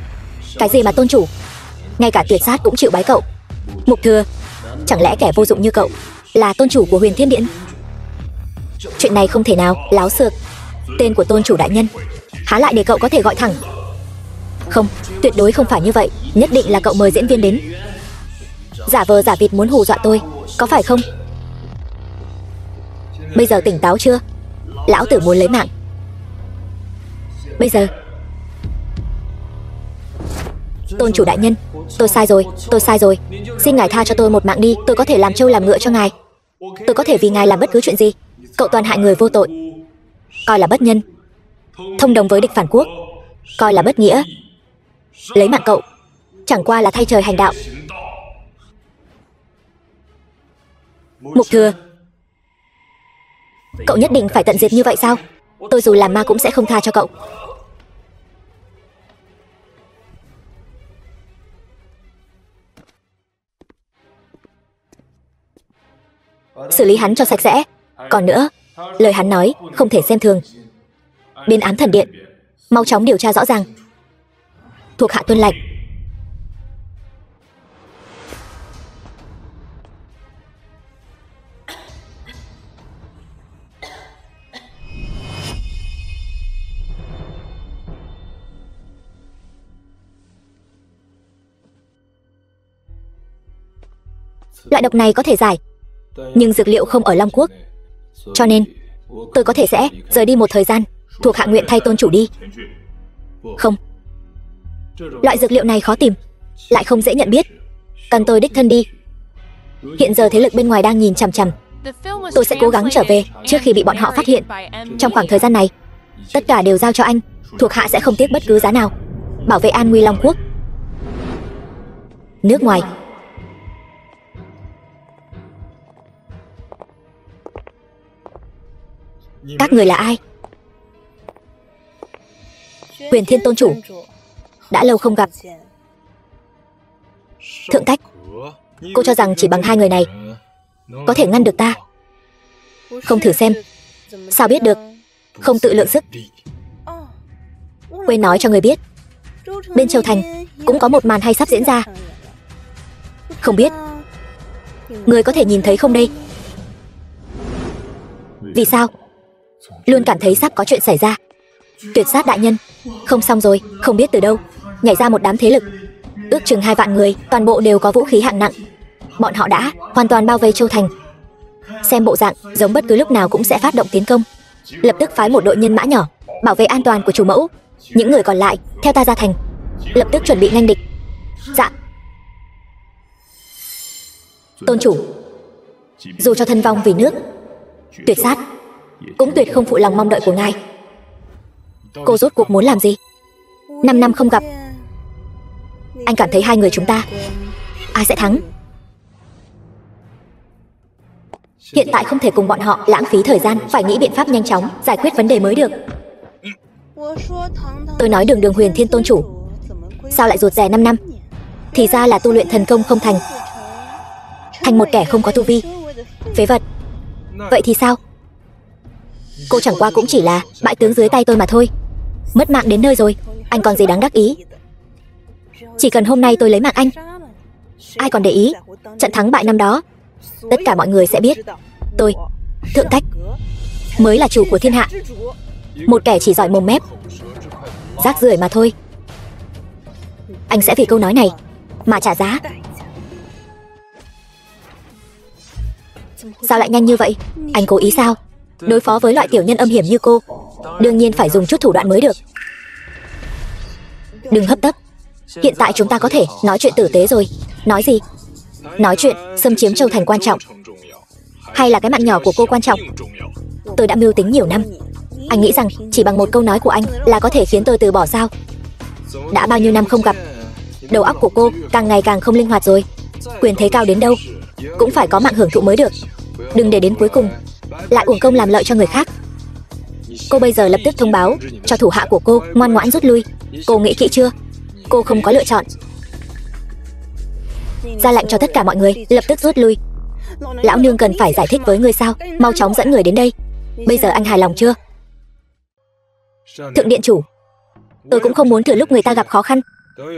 Cái gì mà tôn chủ? Ngay cả tuyệt sát cũng chịu bái cậu. Mục Thừa, chẳng lẽ kẻ vô dụng như cậu là tôn chủ của Huyền Thiên Điện? Chuyện này không thể nào, láo xược. Tên của tôn chủ đại nhân há lại để cậu có thể gọi thẳng? Không, tuyệt đối không phải như vậy. Nhất định là cậu mời diễn viên đến, giả vờ giả vịt muốn hù dọa tôi, có phải không? Bây giờ tỉnh táo chưa? Lão tử muốn lấy mạng. Bây giờ. Tôn chủ đại nhân, tôi sai rồi, tôi sai rồi. Xin ngài tha cho tôi một mạng đi. Tôi có thể làm trâu làm ngựa cho ngài. Tôi có thể vì ngài làm bất cứ chuyện gì. Cậu toàn hại người vô tội, coi là bất nhân, thông đồng với địch phản quốc, coi là bất nghĩa. Lấy mạng cậu chẳng qua là thay trời hành đạo. Mục Thừa, cậu nhất định phải tận diệt như vậy sao? Tôi dù làm ma cũng sẽ không tha cho cậu. Xử lý hắn cho sạch sẽ. Còn nữa, lời hắn nói không thể xem thường. Bên Ám Thần Điện, mau chóng điều tra rõ ràng. Thuộc hạ tuân lệnh. Loại độc này có thể giải, nhưng dược liệu không ở Long Quốc, cho nên tôi có thể sẽ rời đi một thời gian. Thuộc hạ nguyện thay tôn chủ đi. Không, loại dược liệu này khó tìm, lại không dễ nhận biết, cần tôi đích thân đi. Hiện giờ thế lực bên ngoài đang nhìn chằm chằm. Tôi sẽ cố gắng trở về trước khi bị bọn họ phát hiện. Trong khoảng thời gian này, tất cả đều giao cho anh. Thuộc hạ sẽ không tiếc bất cứ giá nào bảo vệ an nguy Long Quốc. Nước ngoài, các người là ai? Huyền Thiên tôn chủ, đã lâu không gặp. Thượng Cách, cô cho rằng chỉ bằng hai người này có thể ngăn được ta? Không thử xem, sao biết được? Không tự lượng sức. Quên nói cho người biết, bên Châu Thành cũng có một màn hay sắp diễn ra. Không biết người có thể nhìn thấy không đây? Vì sao? Luôn cảm thấy sắp có chuyện xảy ra. Tuyệt sát đại nhân, không xong rồi. Không biết từ đâu nhảy ra một đám thế lực, ước chừng 2 vạn người, toàn bộ đều có vũ khí hạng nặng. Bọn họ đã hoàn toàn bao vây Châu Thành. Xem bộ dạng giống bất cứ lúc nào cũng sẽ phát động tiến công. Lập tức phái một đội nhân mã nhỏ bảo vệ an toàn của chủ mẫu. Những người còn lại theo ta ra thành, lập tức chuẩn bị nghênh địch. Dạ. Tôn chủ, dù cho thân vong vì nước, tuyệt sát cũng tuyệt không phụ lòng mong đợi của ngài. Cô rốt cuộc muốn làm gì? 5 năm không gặp, anh cảm thấy hai người chúng ta ai sẽ thắng? Hiện tại không thể cùng bọn họ lãng phí thời gian, phải nghĩ biện pháp nhanh chóng giải quyết vấn đề mới được. Tôi nói đường đường Huyền Thiên tôn chủ, sao lại rụt rè 5 năm? Thì ra là tu luyện thần công không thành, thành một kẻ không có tu vi. Phế vật. Vậy thì sao? Cô chẳng qua cũng chỉ là bại tướng dưới tay tôi mà thôi. Mất mạng đến nơi rồi, anh còn gì đáng đắc ý. Chỉ cần hôm nay tôi lấy mạng anh, ai còn để ý trận thắng bại năm đó. Tất cả mọi người sẽ biết tôi, Thượng Cách, mới là chủ của thiên hạ. Một kẻ chỉ giỏi mồm mép, rác rưởi mà thôi. Anh sẽ vì câu nói này mà trả giá. Sao lại nhanh như vậy? Anh cố ý sao? Đối phó với loại tiểu nhân âm hiểm như cô, đương nhiên phải dùng chút thủ đoạn mới được. Đừng hấp tấp. Hiện tại chúng ta có thể nói chuyện tử tế rồi. Nói gì? Nói chuyện xâm chiếm Châu Thành quan trọng, hay là cái mạng nhỏ của cô quan trọng? Tôi đã mưu tính nhiều năm. Anh nghĩ rằng chỉ bằng một câu nói của anh là có thể khiến tôi từ bỏ sao? Đã bao nhiêu năm không gặp, đầu óc của cô càng ngày càng không linh hoạt rồi. Quyền thế cao đến đâu cũng phải có mạng hưởng thụ mới được. Đừng để đến cuối cùng lại uổng công làm lợi cho người khác. Cô bây giờ lập tức thông báo cho thủ hạ của cô ngoan ngoãn rút lui. Cô nghĩ kỹ chưa? Cô không có lựa chọn. Ra lệnh cho tất cả mọi người lập tức rút lui. Lão nương cần phải giải thích với ngươi sao? Mau chóng dẫn người đến đây. Bây giờ anh hài lòng chưa? Thượng điện chủ, tôi cũng không muốn thừa lúc người ta gặp khó khăn.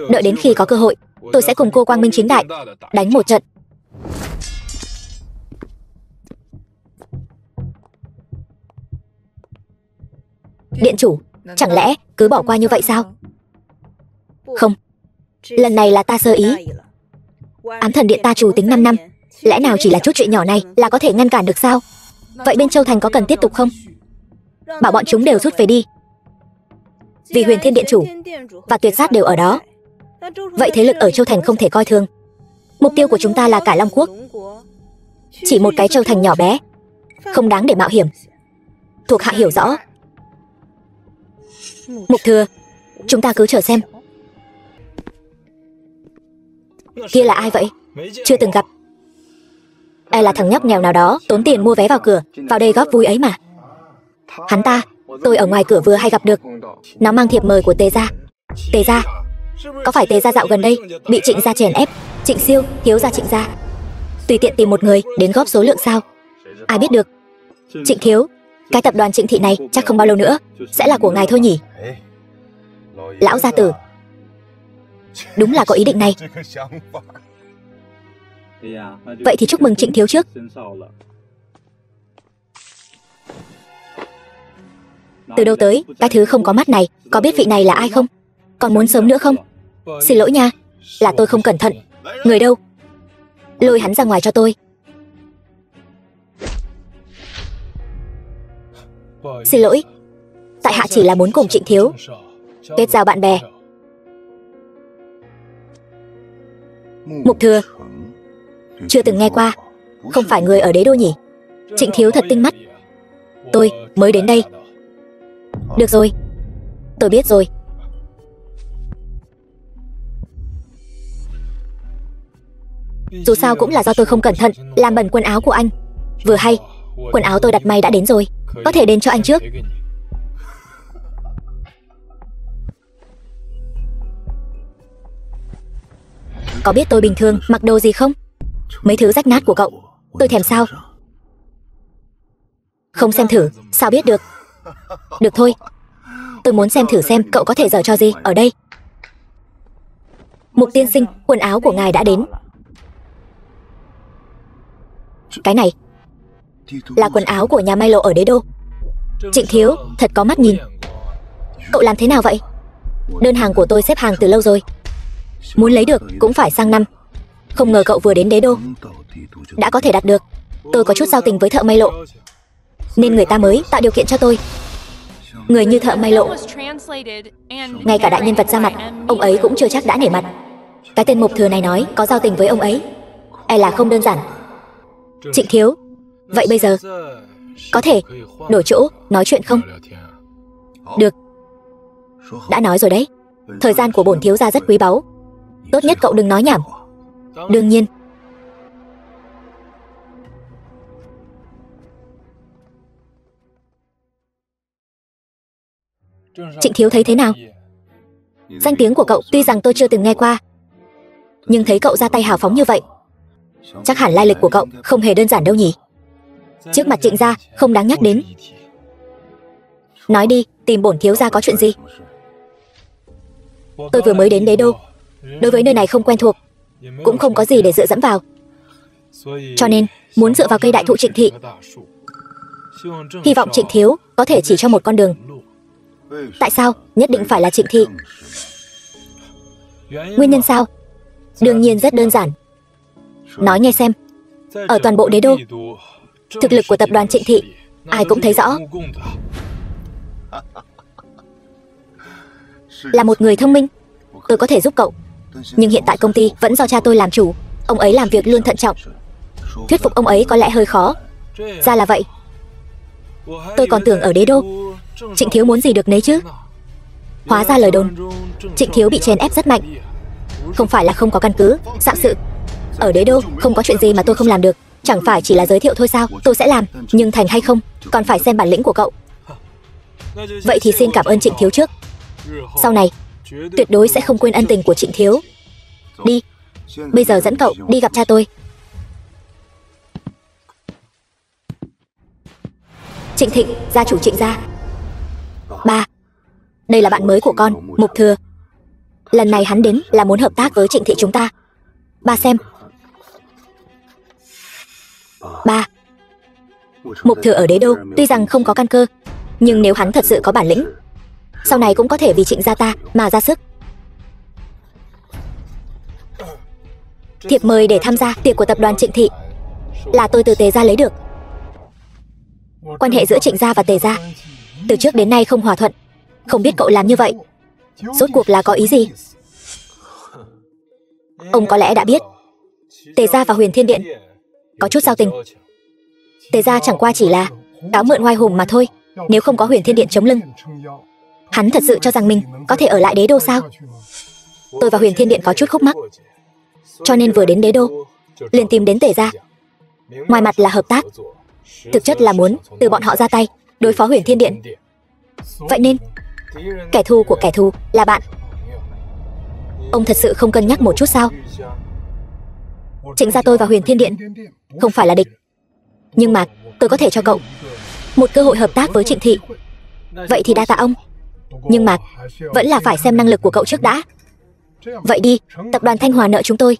Đợi đến khi có cơ hội, tôi sẽ cùng cô quang minh chính đại đánh một trận. Điện chủ, chẳng lẽ cứ bỏ qua như vậy sao? Không, lần này là ta sơ ý. Ám thần điện ta chủ tính 5 năm, lẽ nào chỉ là chút chuyện nhỏ này là có thể ngăn cản được sao? Vậy bên Châu Thành có cần tiếp tục không? Bảo bọn chúng đều rút về đi. Vì Huyền Thiên điện chủ và Tuyệt Sát đều ở đó, vậy thế lực ở Châu Thành không thể coi thường. Mục tiêu của chúng ta là cả Long Quốc. Chỉ một cái Châu Thành nhỏ bé, không đáng để mạo hiểm. Thuộc hạ hiểu rõ. Mục Thừa, chúng ta cứ chờ xem. Kia là ai vậy? Chưa từng gặp. E là thằng nhóc nghèo nào đó tốn tiền mua vé vào cửa, vào đây góp vui ấy mà. Hắn ta, tôi ở ngoài cửa vừa hay gặp được. Nó mang thiệp mời của Tề gia. Tề gia? Có phải Tề gia dạo gần đây bị Trịnh gia chèn ép? Trịnh Siêu, thiếu gia Trịnh gia, tùy tiện tìm một người đến góp số lượng sao? Ai biết được. Trịnh thiếu, cái tập đoàn Trịnh thị này chắc không bao lâu nữa sẽ là của ngài thôi nhỉ? Lão gia tử đúng là có ý định này. Vậy thì chúc mừng Trịnh thiếu trước. Từ đâu tới cái thứ không có mắt này? Có biết vị này là ai không? Còn muốn sớm nữa không? Xin lỗi nha, là tôi không cẩn thận. Người đâu? Lôi hắn ra ngoài cho tôi. Xin lỗi, tại hạ chỉ là muốn cùng Trịnh thiếu kết giao bạn bè. Mục Thừa, chưa từng nghe qua. Không phải người ở Đế Đô nhỉ? Trịnh thiếu thật tinh mắt. Tôi mới đến đây. Được rồi, tôi biết rồi. Dù sao cũng là do tôi không cẩn thận làm bẩn quần áo của anh. Vừa hay, quần áo tôi đặt may đã đến rồi, có thể đến cho anh trước. Có biết tôi bình thường mặc đồ gì không? Mấy thứ rách nát của cậu tôi thèm sao? Không xem thử sao biết được. Được thôi, tôi muốn xem thử xem cậu có thể giở trò gì ở đây. Mục tiên sinh, quần áo của ngài đã đến. Cái này là quần áo của nhà may lộ ở Đế Đô. Trịnh thiếu thật có mắt nhìn. Cậu làm thế nào vậy? Đơn hàng của tôi xếp hàng từ lâu rồi, muốn lấy được cũng phải sang năm. Không ngờ cậu vừa đến Đế Đô đã có thể đặt được. Tôi có chút giao tình với thợ may lộ, nên người ta mới tạo điều kiện cho tôi. Người như thợ may lộ, ngay cả đại nhân vật ra mặt, ông ấy cũng chưa chắc đã nể mặt. Cái tên Mục Thừa này nói có giao tình với ông ấy, e là không đơn giản. Trịnh thiếu, vậy bây giờ có thể đổi chỗ nói chuyện không? Được, đã nói rồi đấy, thời gian của bổn thiếu gia rất quý báu, tốt nhất cậu đừng nói nhảm. Đương nhiên. Trịnh thiếu thấy thế nào? Danh tiếng của cậu tuy rằng tôi chưa từng nghe qua, Nhưng thấy cậu ra tay hào phóng như vậy, chắc hẳn lai lịch của cậu không hề đơn giản đâu nhỉ. Trước mặt Trịnh gia không đáng nhắc đến. Nói đi, tìm bổn thiếu gia có chuyện gì? Tôi vừa mới đến Đế Đô, đối với nơi này không quen thuộc, cũng không có gì để dựa dẫm vào, cho nên muốn dựa vào cây đại thụ Trịnh thị. Hy vọng Trịnh thiếu có thể chỉ cho một con đường. Tại sao nhất định phải là Trịnh thị? Nguyên nhân sao? Đương nhiên rất đơn giản. Nói nghe xem. Ở toàn bộ Đế Đô, thực lực của tập đoàn Trịnh thị ai cũng thấy rõ. Là một người thông minh, tôi có thể giúp cậu. Nhưng hiện tại công ty vẫn do cha tôi làm chủ. Ông ấy làm việc luôn thận trọng. Thuyết phục ông ấy có lẽ hơi khó. Ra là vậy. Tôi còn tưởng ở Đế Đô Trịnh thiếu muốn gì được nấy chứ. Hóa ra lời đồn Trịnh thiếu bị chèn ép rất mạnh. Không phải là không có căn cứ. Sạm sự. Ở Đế Đô không có chuyện gì mà tôi không làm được. Chẳng phải chỉ là giới thiệu thôi sao? Tôi sẽ làm, nhưng thành hay không còn phải xem bản lĩnh của cậu. Vậy thì xin cảm ơn Trịnh thiếu trước. Sau này tuyệt đối sẽ không quên ân tình của Trịnh thiếu. Đi, bây giờ dẫn cậu đi gặp cha tôi. Trịnh Thịnh, gia chủ Trịnh gia. Ba, đây là bạn mới của con, Mục Thừa. Lần này hắn đến là muốn hợp tác với Trịnh thị chúng ta. Ba xem. Ba, Mục Thừa ở Đế Đô tuy rằng không có căn cơ, nhưng nếu hắn thật sự có bản lĩnh, sau này cũng có thể vì Trịnh gia ta mà ra sức. Thiệp mời để tham gia tiệc của tập đoàn Trịnh thị là tôi từ Tề gia lấy được. Quan hệ giữa Trịnh gia và Tề gia từ trước đến nay không hòa thuận. Không biết cậu làm như vậy rốt cuộc là có ý gì? Ông có lẽ đã biết, Tề gia và Huyền Thiên Điện có chút giao tình. Tề gia chẳng qua chỉ là cáo mượn oai hùng mà thôi. Nếu không có Huyền Thiên Điện chống lưng, hắn thật sự cho rằng mình có thể ở lại Đế Đô sao? Tôi và Huyền Thiên Điện có chút khúc mắc, cho nên vừa đến Đế Đô liền tìm đến Tề gia. Ngoài mặt là hợp tác, thực chất là muốn từ bọn họ ra tay đối phó Huyền Thiên Điện. Vậy nên kẻ thù của kẻ thù là bạn. Ông thật sự không cân nhắc một chút sao? Trịnh gia tôi và Huyền Thiên Điện không phải là địch, nhưng mà tôi có thể cho cậu một cơ hội hợp tác với Trịnh thị. Vậy thì đa tạ ông, nhưng mà vẫn là phải xem năng lực của cậu trước đã. Vậy đi, tập đoàn Thanh Hòa nợ chúng tôi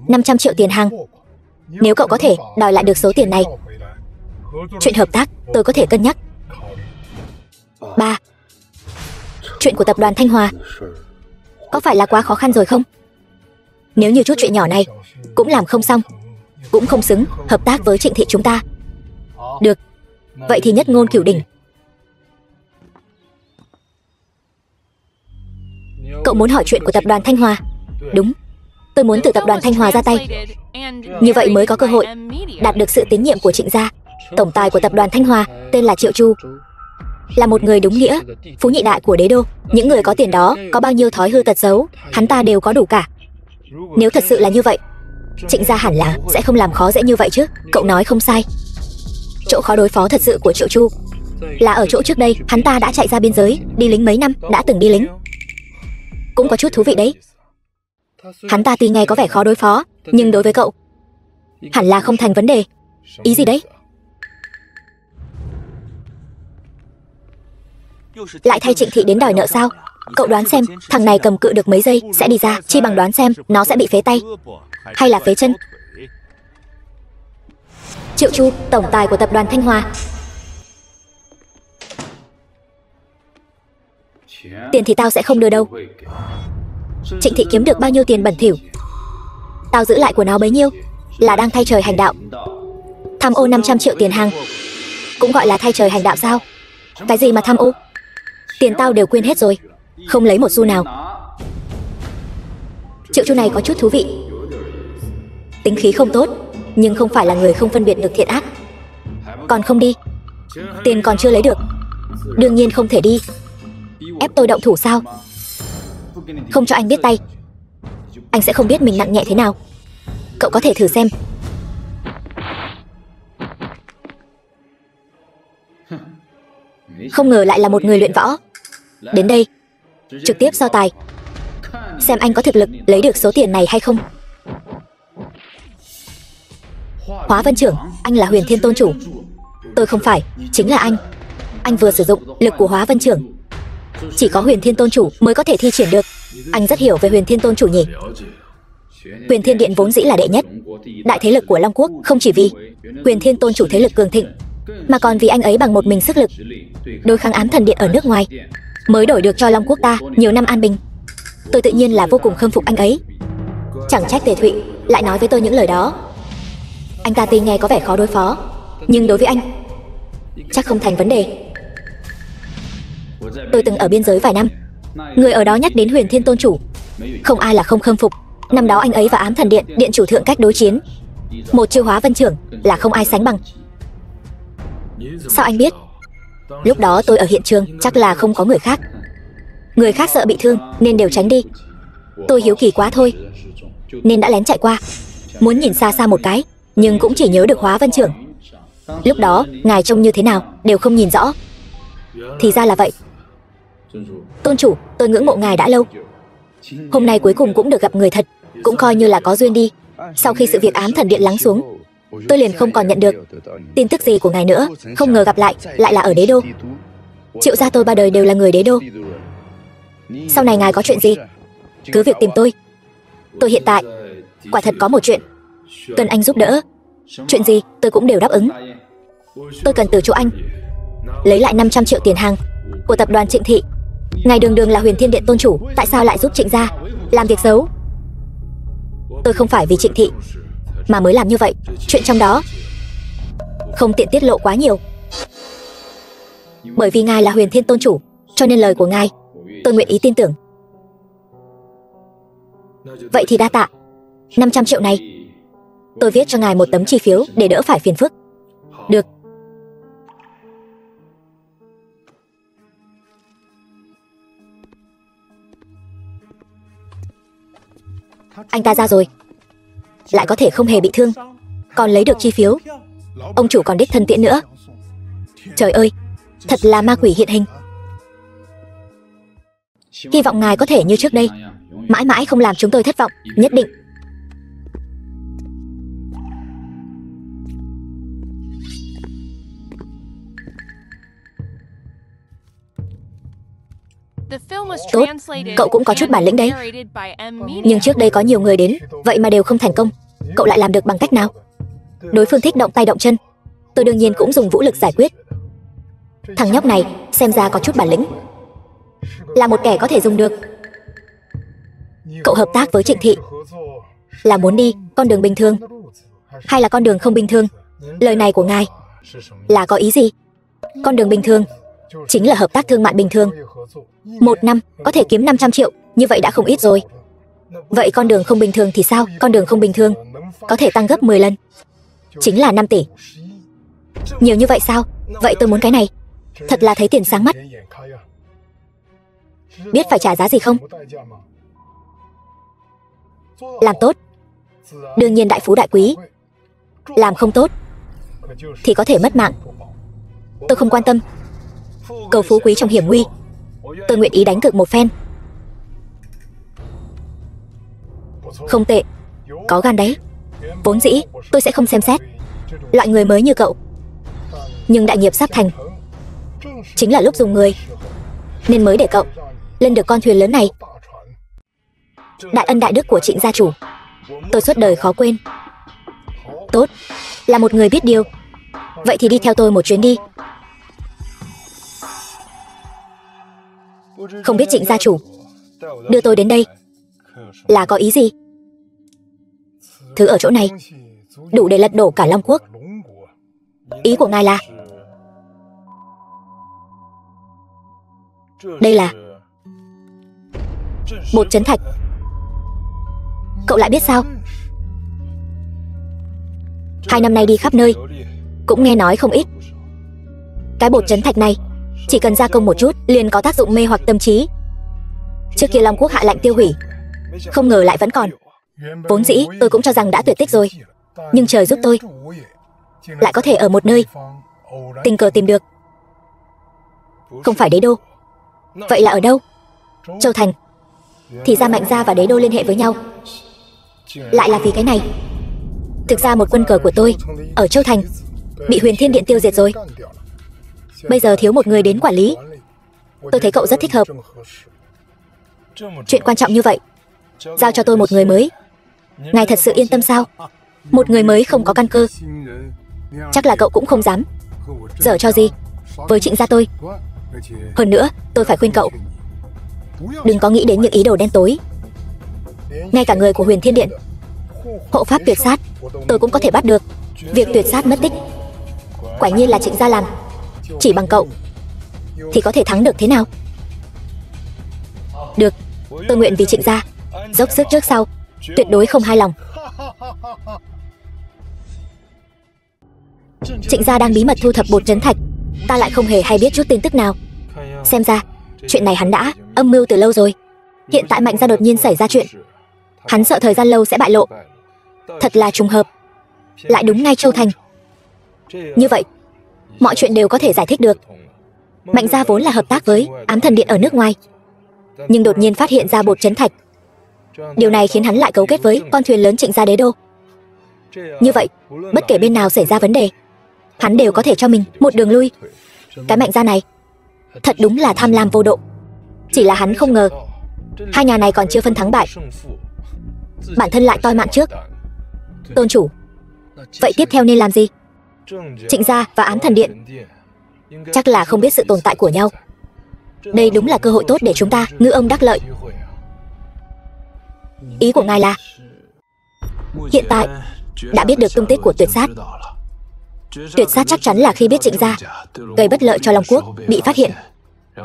500 triệu tiền hàng. Nếu cậu có thể đòi lại được số tiền này, chuyện hợp tác tôi có thể cân nhắc. Ba, chuyện của tập đoàn Thanh Hòa có phải là quá khó khăn rồi không? Nếu như chút chuyện nhỏ này cũng làm không xong, cũng không xứng hợp tác với Trịnh thị chúng ta. Được, vậy thì nhất ngôn cửu đỉnh. Cậu muốn hỏi chuyện của tập đoàn Thanh Hòa? Đúng, tôi muốn từ tập đoàn Thanh Hòa ra tay. Như vậy mới có cơ hội đạt được sự tín nhiệm của Trịnh gia. Tổng tài của tập đoàn Thanh Hòa tên là Triệu Chu, là một người đúng nghĩa, phú nhị đại của Đế Đô. Những người có tiền đó có bao nhiêu thói hư tật xấu, hắn ta đều có đủ cả. Nếu thật sự là như vậy, Trịnh gia hẳn là sẽ không làm khó dễ như vậy chứ. Cậu nói không sai. Chỗ khó đối phó thật sự của Triệu Chu là ở chỗ trước đây hắn ta đã chạy ra biên giới đi lính mấy năm, đã từng đi lính. Cũng có chút thú vị đấy. Hắn ta tuy nghe có vẻ khó đối phó, nhưng đối với cậu hẳn là không thành vấn đề. Ý gì đấy? Lại thay Trịnh thị đến đòi nợ sao? Cậu đoán xem thằng này cầm cự được mấy giây sẽ đi ra, chi bằng đoán xem nó sẽ bị phế tay hay là phế chân. Triệu Chu, tổng tài của tập đoàn Thanh Hòa. Tiền thì tao sẽ không đưa đâu. Trịnh thị kiếm được bao nhiêu tiền bẩn thỉu, tao giữ lại của nó bấy nhiêu. Là đang thay trời hành đạo. Tham ô 500 triệu tiền hàng cũng gọi là thay trời hành đạo sao? Cái gì mà tham ô? Tiền tao đều quên hết rồi, không lấy một xu nào. Triệu Chu này có chút thú vị. Tính khí không tốt, nhưng không phải là người không phân biệt được thiện ác. Còn không đi, tiền còn chưa lấy được, đương nhiên không thể đi. Ép tôi động thủ sao? Không cho anh biết tay, anh sẽ không biết mình nặng nhẹ thế nào. Cậu có thể thử xem. Không ngờ lại là một người luyện võ. Đến đây trực tiếp so tài, xem anh có thực lực lấy được số tiền này hay không. Hóa Vân Trưởng, anh là Huyền Thiên Tôn Chủ. Tôi không phải, chính là anh. Anh vừa sử dụng lực của Hóa Vân Trưởng. Chỉ có Huyền Thiên Tôn Chủ mới có thể thi triển được. Anh rất hiểu về Huyền Thiên Tôn Chủ nhỉ? Huyền Thiên Điện vốn dĩ là đệ nhất đại thế lực của Long Quốc, không chỉ vì Huyền Thiên Tôn Chủ thế lực cường thịnh, mà còn vì anh ấy bằng một mình sức lực đối kháng Ám Thần Điện ở nước ngoài, mới đổi được cho Long Quốc ta nhiều năm an bình. Tôi tự nhiên là vô cùng khâm phục anh ấy. Chẳng trách Tề Thụy lại nói với tôi những lời đó. Anh ta tin nghe có vẻ khó đối phó, nhưng đối với anh chắc không thành vấn đề. Tôi từng ở biên giới vài năm, người ở đó nhắc đến Huyền Thiên Tôn Chủ, không ai là không khâm phục. Năm đó anh ấy và Ám Thần Điện Điện chủ thượng cách đối chiến, một chiêu Hóa Vân Trưởng là không ai sánh bằng. Sao anh biết? Lúc đó tôi ở hiện trường, chắc là không có người khác. Người khác sợ bị thương nên đều tránh đi. Tôi hiếu kỳ quá thôi, nên đã lén chạy qua, muốn nhìn xa xa một cái, nhưng cũng chỉ nhớ được Hóa Vân Trưởng. Lúc đó ngài trông như thế nào đều không nhìn rõ. Thì ra là vậy. Tôn chủ, tôi ngưỡng mộ ngài đã lâu. Hôm nay cuối cùng cũng được gặp người thật, cũng coi như là có duyên đi. Sau khi sự việc Ám Thần Điện lắng xuống, tôi liền không còn nhận được tin tức gì của ngài nữa. Không ngờ gặp lại là ở Đế Đô. Triệu gia tôi ba đời đều là người Đế Đô. Sau này ngài có chuyện gì cứ việc tìm tôi. Tôi hiện tại quả thật có một chuyện cần anh giúp đỡ. Chuyện gì tôi cũng đều đáp ứng. Tôi cần từ chỗ anh lấy lại 500 triệu tiền hàng của tập đoàn Trịnh Thị. Ngài đường đường là Huyền Thiên Điện Tôn Chủ, tại sao lại giúp Trịnh gia làm việc xấu? Tôi không phải vì Trịnh Thị mà mới làm như vậy. Chuyện trong đó không tiện tiết lộ quá nhiều. Bởi vì ngài là Huyền Thiên Tôn Chủ, cho nên lời của ngài tôi nguyện ý tin tưởng. Vậy thì đa tạ. 500 triệu này tôi viết cho ngài một tấm chi phiếu để đỡ phải phiền phức. Được. Anh ta ra rồi, lại có thể không hề bị thương, còn lấy được chi phiếu. Ông chủ còn đích thân tiễn nữa. Trời ơi, thật là ma quỷ hiện hình. Hy vọng ngài có thể như trước đây, mãi mãi không làm chúng tôi thất vọng. Nhất định. Tốt, cậu cũng có chút bản lĩnh đấy. Nhưng trước đây có nhiều người đến, vậy mà đều không thành công. Cậu lại làm được bằng cách nào? Đối phương thích động tay động chân, tôi đương nhiên cũng dùng vũ lực giải quyết. Thằng nhóc này xem ra có chút bản lĩnh, là một kẻ có thể dùng được. Cậu hợp tác với Trịnh Thị là muốn đi con đường bình thường hay là con đường không bình thường? Lời này của ngài là có ý gì? Con đường bình thường chính là hợp tác thương mại bình thường. Một năm có thể kiếm 500 triệu, như vậy đã không ít rồi. Vậy con đường không bình thường thì sao? Con đường không bình thường có thể tăng gấp 10 lần, chính là 5 tỷ. Nhiều như vậy sao? Vậy tôi muốn cái này. Thật là thấy tiền sáng mắt. Biết phải trả giá gì không? Làm tốt, đương nhiên đại phú đại quý. Làm không tốt thì có thể mất mạng. Tôi không quan tâm. Cầu phú quý trong hiểm nguy, tôi nguyện ý đánh cược một phen. Không tệ, có gan đấy. Vốn dĩ tôi sẽ không xem xét loại người mới như cậu, nhưng đại nghiệp sắp thành, chính là lúc dùng người, nên mới để cậu lên được con thuyền lớn này. Đại ân đại đức của Trịnh gia chủ, tôi suốt đời khó quên. Tốt, là một người biết điều. Vậy thì đi theo tôi một chuyến đi. Không biết Trịnh gia chủ đưa tôi đến đây là có ý gì? Thứ ở chỗ này đủ để lật đổ cả Long Quốc. Ý của ngài là? Đây là bột trấn thạch. Cậu lại biết sao? 2 năm nay đi khắp nơi, cũng nghe nói không ít. Cái bột trấn thạch này chỉ cần gia công một chút liền có tác dụng mê hoặc tâm trí. Trước kia Long Quốc hạ lệnh tiêu hủy, không ngờ lại vẫn còn. Vốn dĩ tôi cũng cho rằng đã tuyệt tích rồi, nhưng trời giúp tôi lại có thể ở một nơi tình cờ tìm được. Không phải Đế Đô. Vậy là ở đâu? Châu Thành. Thì ra Mạnh gia và Đế Đô liên hệ với nhau lại là vì cái này. Thực ra một quân cờ của tôi ở Châu Thành bị Huyền Thiên Điện tiêu diệt rồi. Bây giờ thiếu một người đến quản lý. Tôi thấy cậu rất thích hợp. Chuyện quan trọng như vậy, giao cho tôi một người mới. Ngài thật sự yên tâm sao? Một người mới không có căn cơ. Chắc là cậu cũng không dám giở cho gì với Trịnh gia tôi. Hơn nữa, tôi phải khuyên cậu đừng có nghĩ đến những ý đồ đen tối. Ngay cả người của Huyền Thiên Điện, hộ pháp tuyệt sát, tôi cũng có thể bắt được. Việc tuyệt sát mất tích quả nhiên là Trịnh gia làm. Chỉ bằng cậu thì có thể thắng được thế nào? Được, tôi nguyện vì Trịnh gia dốc sức trước sau, tuyệt đối không hai lòng. Trịnh gia đang bí mật thu thập bột trấn thạch, ta lại không hề hay biết chút tin tức nào. Xem ra chuyện này hắn đã âm mưu từ lâu rồi. Hiện tại Mạnh gia đột nhiên xảy ra chuyện, hắn sợ thời gian lâu sẽ bại lộ. Thật là trùng hợp, lại đúng ngay Châu Thành. Như vậy mọi chuyện đều có thể giải thích được. Mạnh gia vốn là hợp tác với Ám Thần Điện ở nước ngoài, nhưng đột nhiên phát hiện ra bột trấn thạch. Điều này khiến hắn lại cấu kết với con thuyền lớn Trịnh gia đế đô. Như vậy, bất kể bên nào xảy ra vấn đề, hắn đều có thể cho mình một đường lui. Cái Mạnh gia này thật đúng là tham lam vô độ. Chỉ là hắn không ngờ hai nhà này còn chưa phân thắng bại, bản thân lại toi mạng trước. Tôn chủ, vậy tiếp theo nên làm gì? Trịnh gia và Ám Thần Điện chắc là không biết sự tồn tại của nhau. Đây đúng là cơ hội tốt để chúng ta ngư ông đắc lợi. Ý của ngài là hiện tại đã biết được tung tích của tuyệt sát. Tuyệt sát chắc chắn là khi biết Trịnh gia gây bất lợi cho Long Quốc bị phát hiện,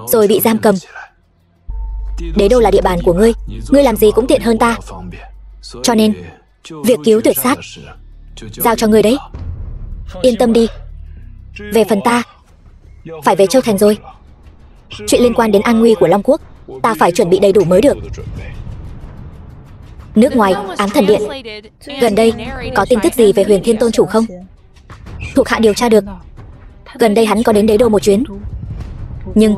rồi bị giam cầm. Đế đô là địa bàn của ngươi, ngươi làm gì cũng tiện hơn ta. Cho nên việc cứu tuyệt sát giao cho ngươi đấy. Yên tâm đi. Về phần ta, phải về Châu Thành rồi. Chuyện liên quan đến an nguy của Long Quốc, ta phải chuẩn bị đầy đủ mới được. Nước ngoài, Ám Thần Điện, gần đây có tin tức gì về Huyền Thiên Tôn chủ không? Thuộc hạ điều tra được, gần đây hắn có đến đế đô một chuyến, nhưng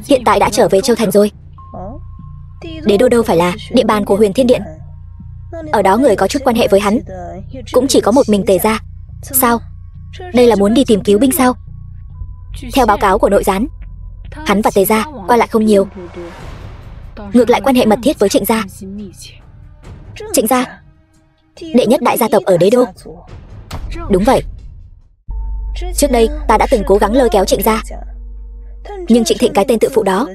hiện tại đã trở về Châu Thành rồi. Đế đô đâu phải là địa bàn của Huyền Thiên Điện. Ở đó người có chút quan hệ với hắn cũng chỉ có một mình Tề gia. Sao? Đây là muốn đi tìm cứu binh sao? Theo báo cáo của nội gián, hắn và Tề gia qua lại không nhiều, ngược lại quan hệ mật thiết với Trịnh gia. Trịnh gia, đệ nhất đại gia tộc ở đế đô. Đúng vậy. Trước đây ta đã từng cố gắng lôi kéo Trịnh gia, nhưng Trịnh Thịnh cái tên tự phụ đó,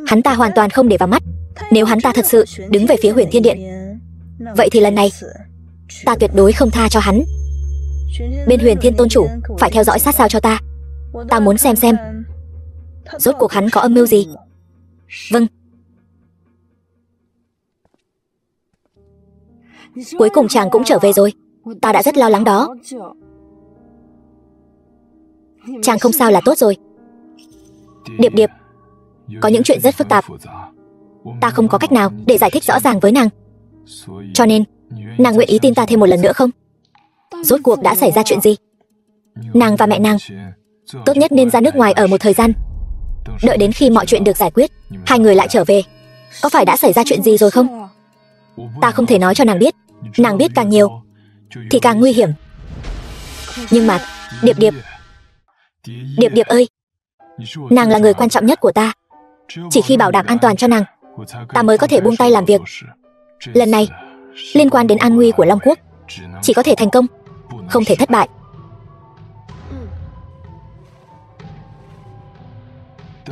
hắn ta hoàn toàn không để vào mắt. Nếu hắn ta thật sự đứng về phía Huyền Thiên Điện, vậy thì lần này ta tuyệt đối không tha cho hắn. Bên Huyền Thiên Tôn chủ phải theo dõi sát sao cho ta. Ta muốn xem rốt cuộc hắn có âm mưu gì. Vâng. Cuối cùng chàng cũng trở về rồi. Ta đã rất lo lắng đó. Chàng không sao là tốt rồi. Điệp Điệp, có những chuyện rất phức tạp, ta không có cách nào để giải thích rõ ràng với nàng. Cho nên nàng nguyện ý tin ta thêm một lần nữa không? Rốt cuộc đã xảy ra chuyện gì? Nàng và mẹ nàng tốt nhất nên ra nước ngoài ở một thời gian, đợi đến khi mọi chuyện được giải quyết, hai người lại trở về. Có phải đã xảy ra chuyện gì rồi không? Ta không thể nói cho nàng biết. Nàng biết càng nhiều thì càng nguy hiểm. Nhưng mà Điệp Điệp, Điệp Điệp ơi, nàng là người quan trọng nhất của ta. Chỉ khi bảo đảm an toàn cho nàng, ta mới có thể buông tay làm việc. Lần này liên quan đến an nguy của Long Quốc, chỉ có thể thành công, không thể thất bại.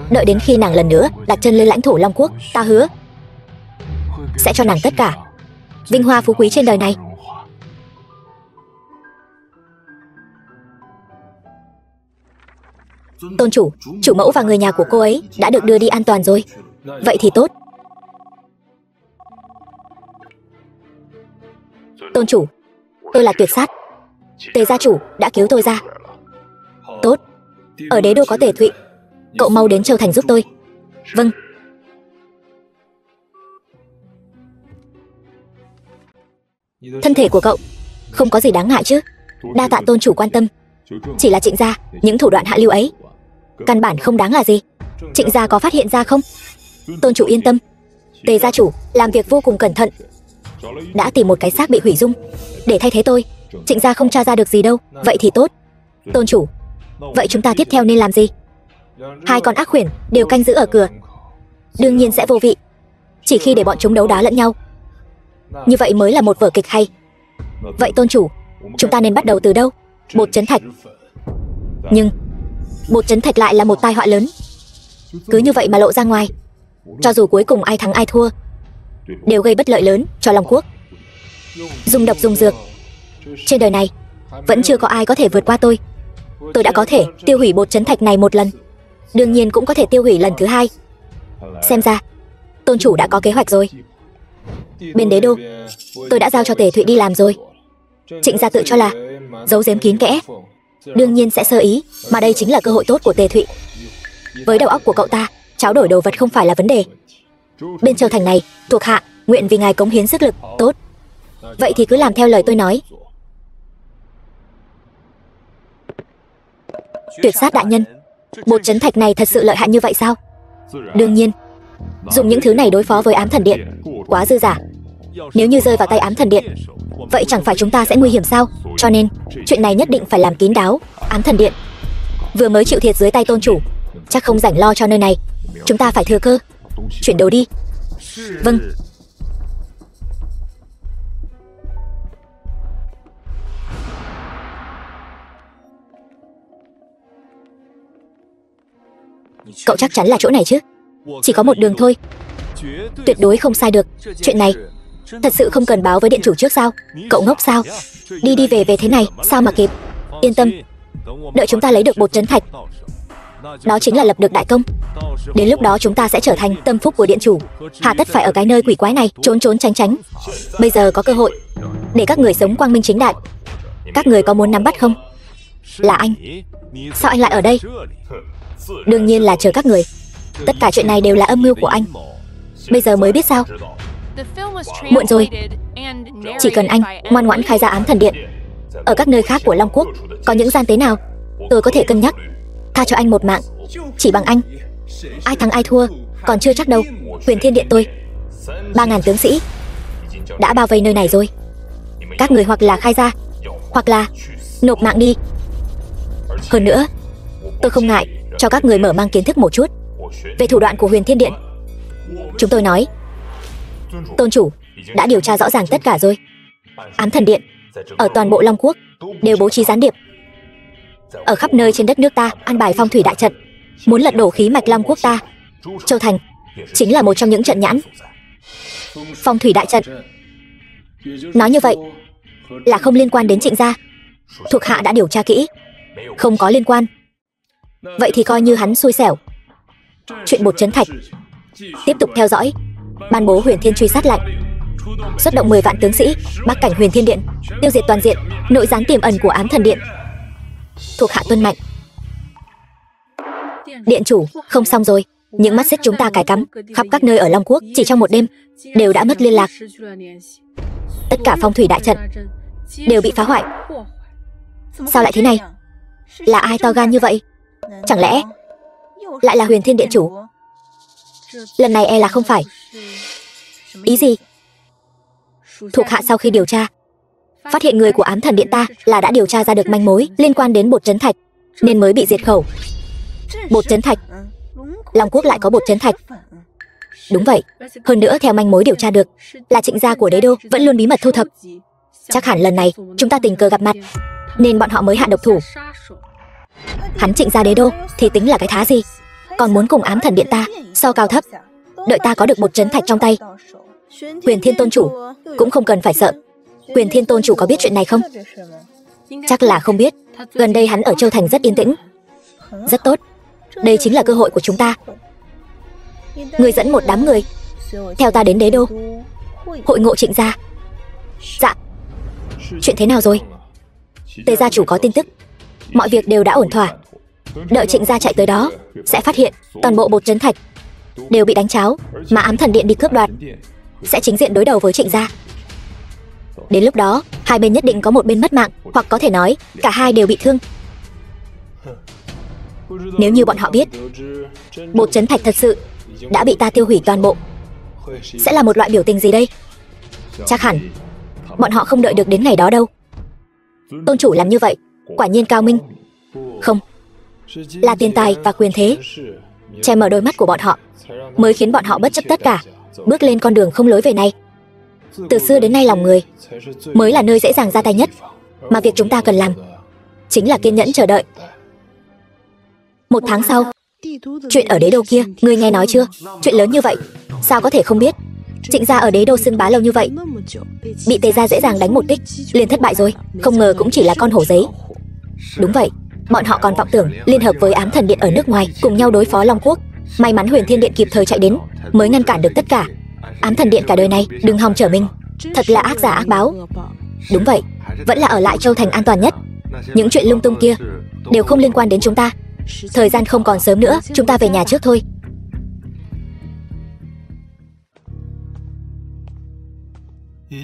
Đợi đến khi nàng lần nữa đặt chân lên lãnh thổ Long Quốc, ta hứa sẽ cho nàng tất cả vinh hoa phú quý trên đời này. Tôn chủ, chủ mẫu và người nhà của cô ấy đã được đưa đi an toàn rồi. Vậy thì tốt. Tôn chủ, tôi là Tuyệt sát. Tề gia chủ đã cứu tôi ra. Tốt. Ở đế đô có Tề Thụy, cậu mau đến Châu Thành giúp tôi. Vâng. Thân thể của cậu không có gì đáng ngại chứ? Đa tạ tôn chủ quan tâm. Chỉ là Trịnh gia những thủ đoạn hạ lưu ấy căn bản không đáng là gì. Trịnh gia có phát hiện ra không? Tôn chủ yên tâm, Tề gia chủ làm việc vô cùng cẩn thận, đã tìm một cái xác bị hủy dung để thay thế tôi. Trịnh gia không tra ra được gì đâu. Vậy thì tốt. Tôn chủ, vậy chúng ta tiếp theo nên làm gì? Hai con ác quyển đều canh giữ ở cửa, đương nhiên sẽ vô vị. Chỉ khi để bọn chúng đấu đá lẫn nhau, như vậy mới là một vở kịch hay. Vậy tôn chủ, chúng ta nên bắt đầu từ đâu? Bột trấn thạch. Nhưng bột trấn thạch lại là một tai họa lớn. Cứ như vậy mà lộ ra ngoài, cho dù cuối cùng ai thắng ai thua, đều gây bất lợi lớn cho Long Quốc. Dùng độc dùng dược, trên đời này vẫn chưa có ai có thể vượt qua tôi. Tôi đã có thể tiêu hủy bột trấn thạch này một lần, đương nhiên cũng có thể tiêu hủy lần thứ hai. Xem ra tôn chủ đã có kế hoạch rồi. Bên đế đô, tôi đã giao cho Tề Thụy đi làm rồi. Trịnh gia tự cho là giấu giếm kín kẽ, đương nhiên sẽ sơ ý, mà đây chính là cơ hội tốt của Tề Thụy. Với đầu óc của cậu ta, tráo đổi đồ vật không phải là vấn đề. Bên Châu Thành này, thuộc hạ nguyện vì ngài cống hiến sức lực. Tốt, vậy thì cứ làm theo lời tôi nói. Tuyệt sát đại nhân, bột trấn thạch này thật sự lợi hại như vậy sao? Đương nhiên, dùng những thứ này đối phó với ám thần điện quá dư dả. Nếu như rơi vào tay ám thần điện, vậy chẳng phải chúng ta sẽ nguy hiểm sao? Cho nên chuyện này nhất định phải làm kín đáo. Ám thần điện vừa mới chịu thiệt dưới tay tôn chủ, chắc không rảnh lo cho nơi này. Chúng ta phải thừa cơ chuyển đồ đi. Vâng. Cậu chắc chắn là chỗ này chứ? Chỉ có một đường thôi, tuyệt đối không sai được. Chuyện này thật sự không cần báo với điện chủ trước sao? Cậu ngốc sao? Đi đi về về thế này sao mà kịp? Yên tâm, đợi chúng ta lấy được bột trấn thạch, đó chính là lập được đại công. Đến lúc đó chúng ta sẽ trở thành tâm phúc của điện chủ. Hà tất phải ở cái nơi quỷ quái này trốn trốn tránh tránh. Bây giờ có cơ hội để các người sống quang minh chính đại. Các người có muốn nắm bắt không? Là anh. Sao anh lại ở đây? Đương nhiên là chờ các người. Tất cả chuyện này đều là âm mưu của anh. Bây giờ mới biết sao? Muộn rồi. Chỉ cần anh ngoan ngoãn khai ra ám thần điện, ở các nơi khác của Long Quốc có những gian tế nào, tôi có thể cân nhắc tha cho anh một mạng. Chỉ bằng anh, ai thắng ai thua còn chưa chắc đâu. Huyền Thiên Điện tôi 3.000 tướng sĩ đã bao vây nơi này rồi. Các người hoặc là khai ra, hoặc là nộp mạng đi. Hơn nữa, tôi không ngại cho các người mở mang kiến thức một chút về thủ đoạn của Huyền Thiên Điện. Chúng tôi nói, tôn chủ đã điều tra rõ ràng tất cả rồi. Ám thần điện ở toàn bộ Long Quốc đều bố trí gián điệp, ở khắp nơi trên đất nước ta an bài phong thủy đại trận, muốn lật đổ khí mạch Long Quốc ta. Châu Thành chính là một trong những trận nhãn. Phong thủy đại trận, nói như vậy là không liên quan đến Trịnh gia. Thuộc hạ đã điều tra kỹ, không có liên quan. Vậy thì coi như hắn xui xẻo. Chuyện bột trấn thạch, tiếp tục theo dõi. Ban bố Huyền Thiên truy sát lệnh, xuất động 10 vạn tướng sĩ bắc cảnh Huyền Thiên Điện, tiêu diệt toàn diện nội gián tiềm ẩn của ám thần điện. Thuộc hạ tuân mệnh. Điện chủ, không xong rồi. Những mắt xích chúng ta cài cắm khắp các nơi ở Long Quốc chỉ trong một đêm đều đã mất liên lạc. Tất cả phong thủy đại trận đều bị phá hoại. Sao lại thế này? Là ai to gan như vậy? Chẳng lẽ lại là Huyền Thiên Điện chủ? Lần này e là không phải. Ý gì? Thuộc hạ sau khi điều tra, phát hiện người của ám thần điện ta là đã điều tra ra được manh mối liên quan đến bột trấn thạch, nên mới bị diệt khẩu. Bột trấn thạch? Long Quốc lại có bột trấn thạch? Đúng vậy. Hơn nữa theo manh mối điều tra được, là Trịnh gia của đế đô vẫn luôn bí mật thu thập. Chắc hẳn lần này chúng ta tình cờ gặp mặt, nên bọn họ mới hạ độc thủ. Hắn Trịnh gia đế đô thì tính là cái thá gì, còn muốn cùng ám thần điện ta so cao thấp. Đợi ta có được bột trấn thạch trong tay, Huyền Thiên tôn chủ cũng không cần phải sợ. Huyền Thiên tôn chủ có biết chuyện này không? Chắc là không biết. Gần đây hắn ở Châu Thành rất yên tĩnh. Rất tốt, đây chính là cơ hội của chúng ta. Người dẫn một đám người theo ta đến đế đô, hội ngộ Trịnh gia. Dạ. Chuyện thế nào rồi? Tề gia chủ có tin tức, mọi việc đều đã ổn thỏa. Đợi Trịnh gia chạy tới đó, sẽ phát hiện toàn bộ bột trấn thạch đều bị đánh cháo, mà ám thần điện đi cướp đoạt, sẽ chính diện đối đầu với Trịnh gia. Đến lúc đó, hai bên nhất định có một bên mất mạng, hoặc có thể nói cả hai đều bị thương. Nếu như bọn họ biết bột trấn thạch thật sự đã bị ta tiêu hủy toàn bộ, sẽ là một loại biểu tình gì đây? Chắc hẳn bọn họ không đợi được đến ngày đó đâu. Tôn chủ làm như vậy, quả nhiên cao minh. Không, là tiền tài và quyền thế che mở đôi mắt của bọn họ, mới khiến bọn họ bất chấp tất cả, bước lên con đường không lối về này. Từ xưa đến nay lòng người mới là nơi dễ dàng ra tay nhất, mà việc chúng ta cần làm chính là kiên nhẫn chờ đợi. 1 tháng sau, chuyện ở đế đô kia, ngươi nghe nói chưa? Chuyện lớn như vậy, sao có thể không biết? Trịnh gia ở đế đô xưng bá lâu như vậy, bị Tề gia dễ dàng đánh một kích, liền thất bại rồi. Không ngờ cũng chỉ là con hổ giấy. Đúng vậy, bọn họ còn vọng tưởng liên hợp với Ám Thần Điện ở nước ngoài, cùng nhau đối phó Long Quốc. May mắn Huyền Thiên Điện kịp thời chạy đến, mới ngăn cản được tất cả. Ám Thần Điện cả đời này đừng hòng trở mình, thật là ác giả ác báo. Đúng vậy, vẫn là ở lại Châu Thành an toàn nhất. Những chuyện lung tung kia đều không liên quan đến chúng ta. Thời gian không còn sớm nữa, chúng ta về nhà trước thôi.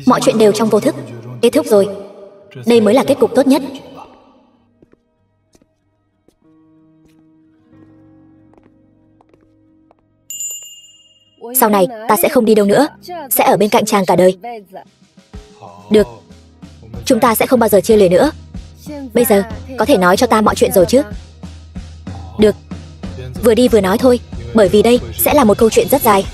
Mọi chuyện đều trong vô thức kết thúc rồi. Đây mới là kết cục tốt nhất. Sau này ta sẽ không đi đâu nữa, sẽ ở bên cạnh chàng cả đời. Được, chúng ta sẽ không bao giờ chia lìa nữa. Bây giờ có thể nói cho ta mọi chuyện rồi chứ? Được, vừa đi vừa nói thôi, bởi vì đây sẽ là một câu chuyện rất dài.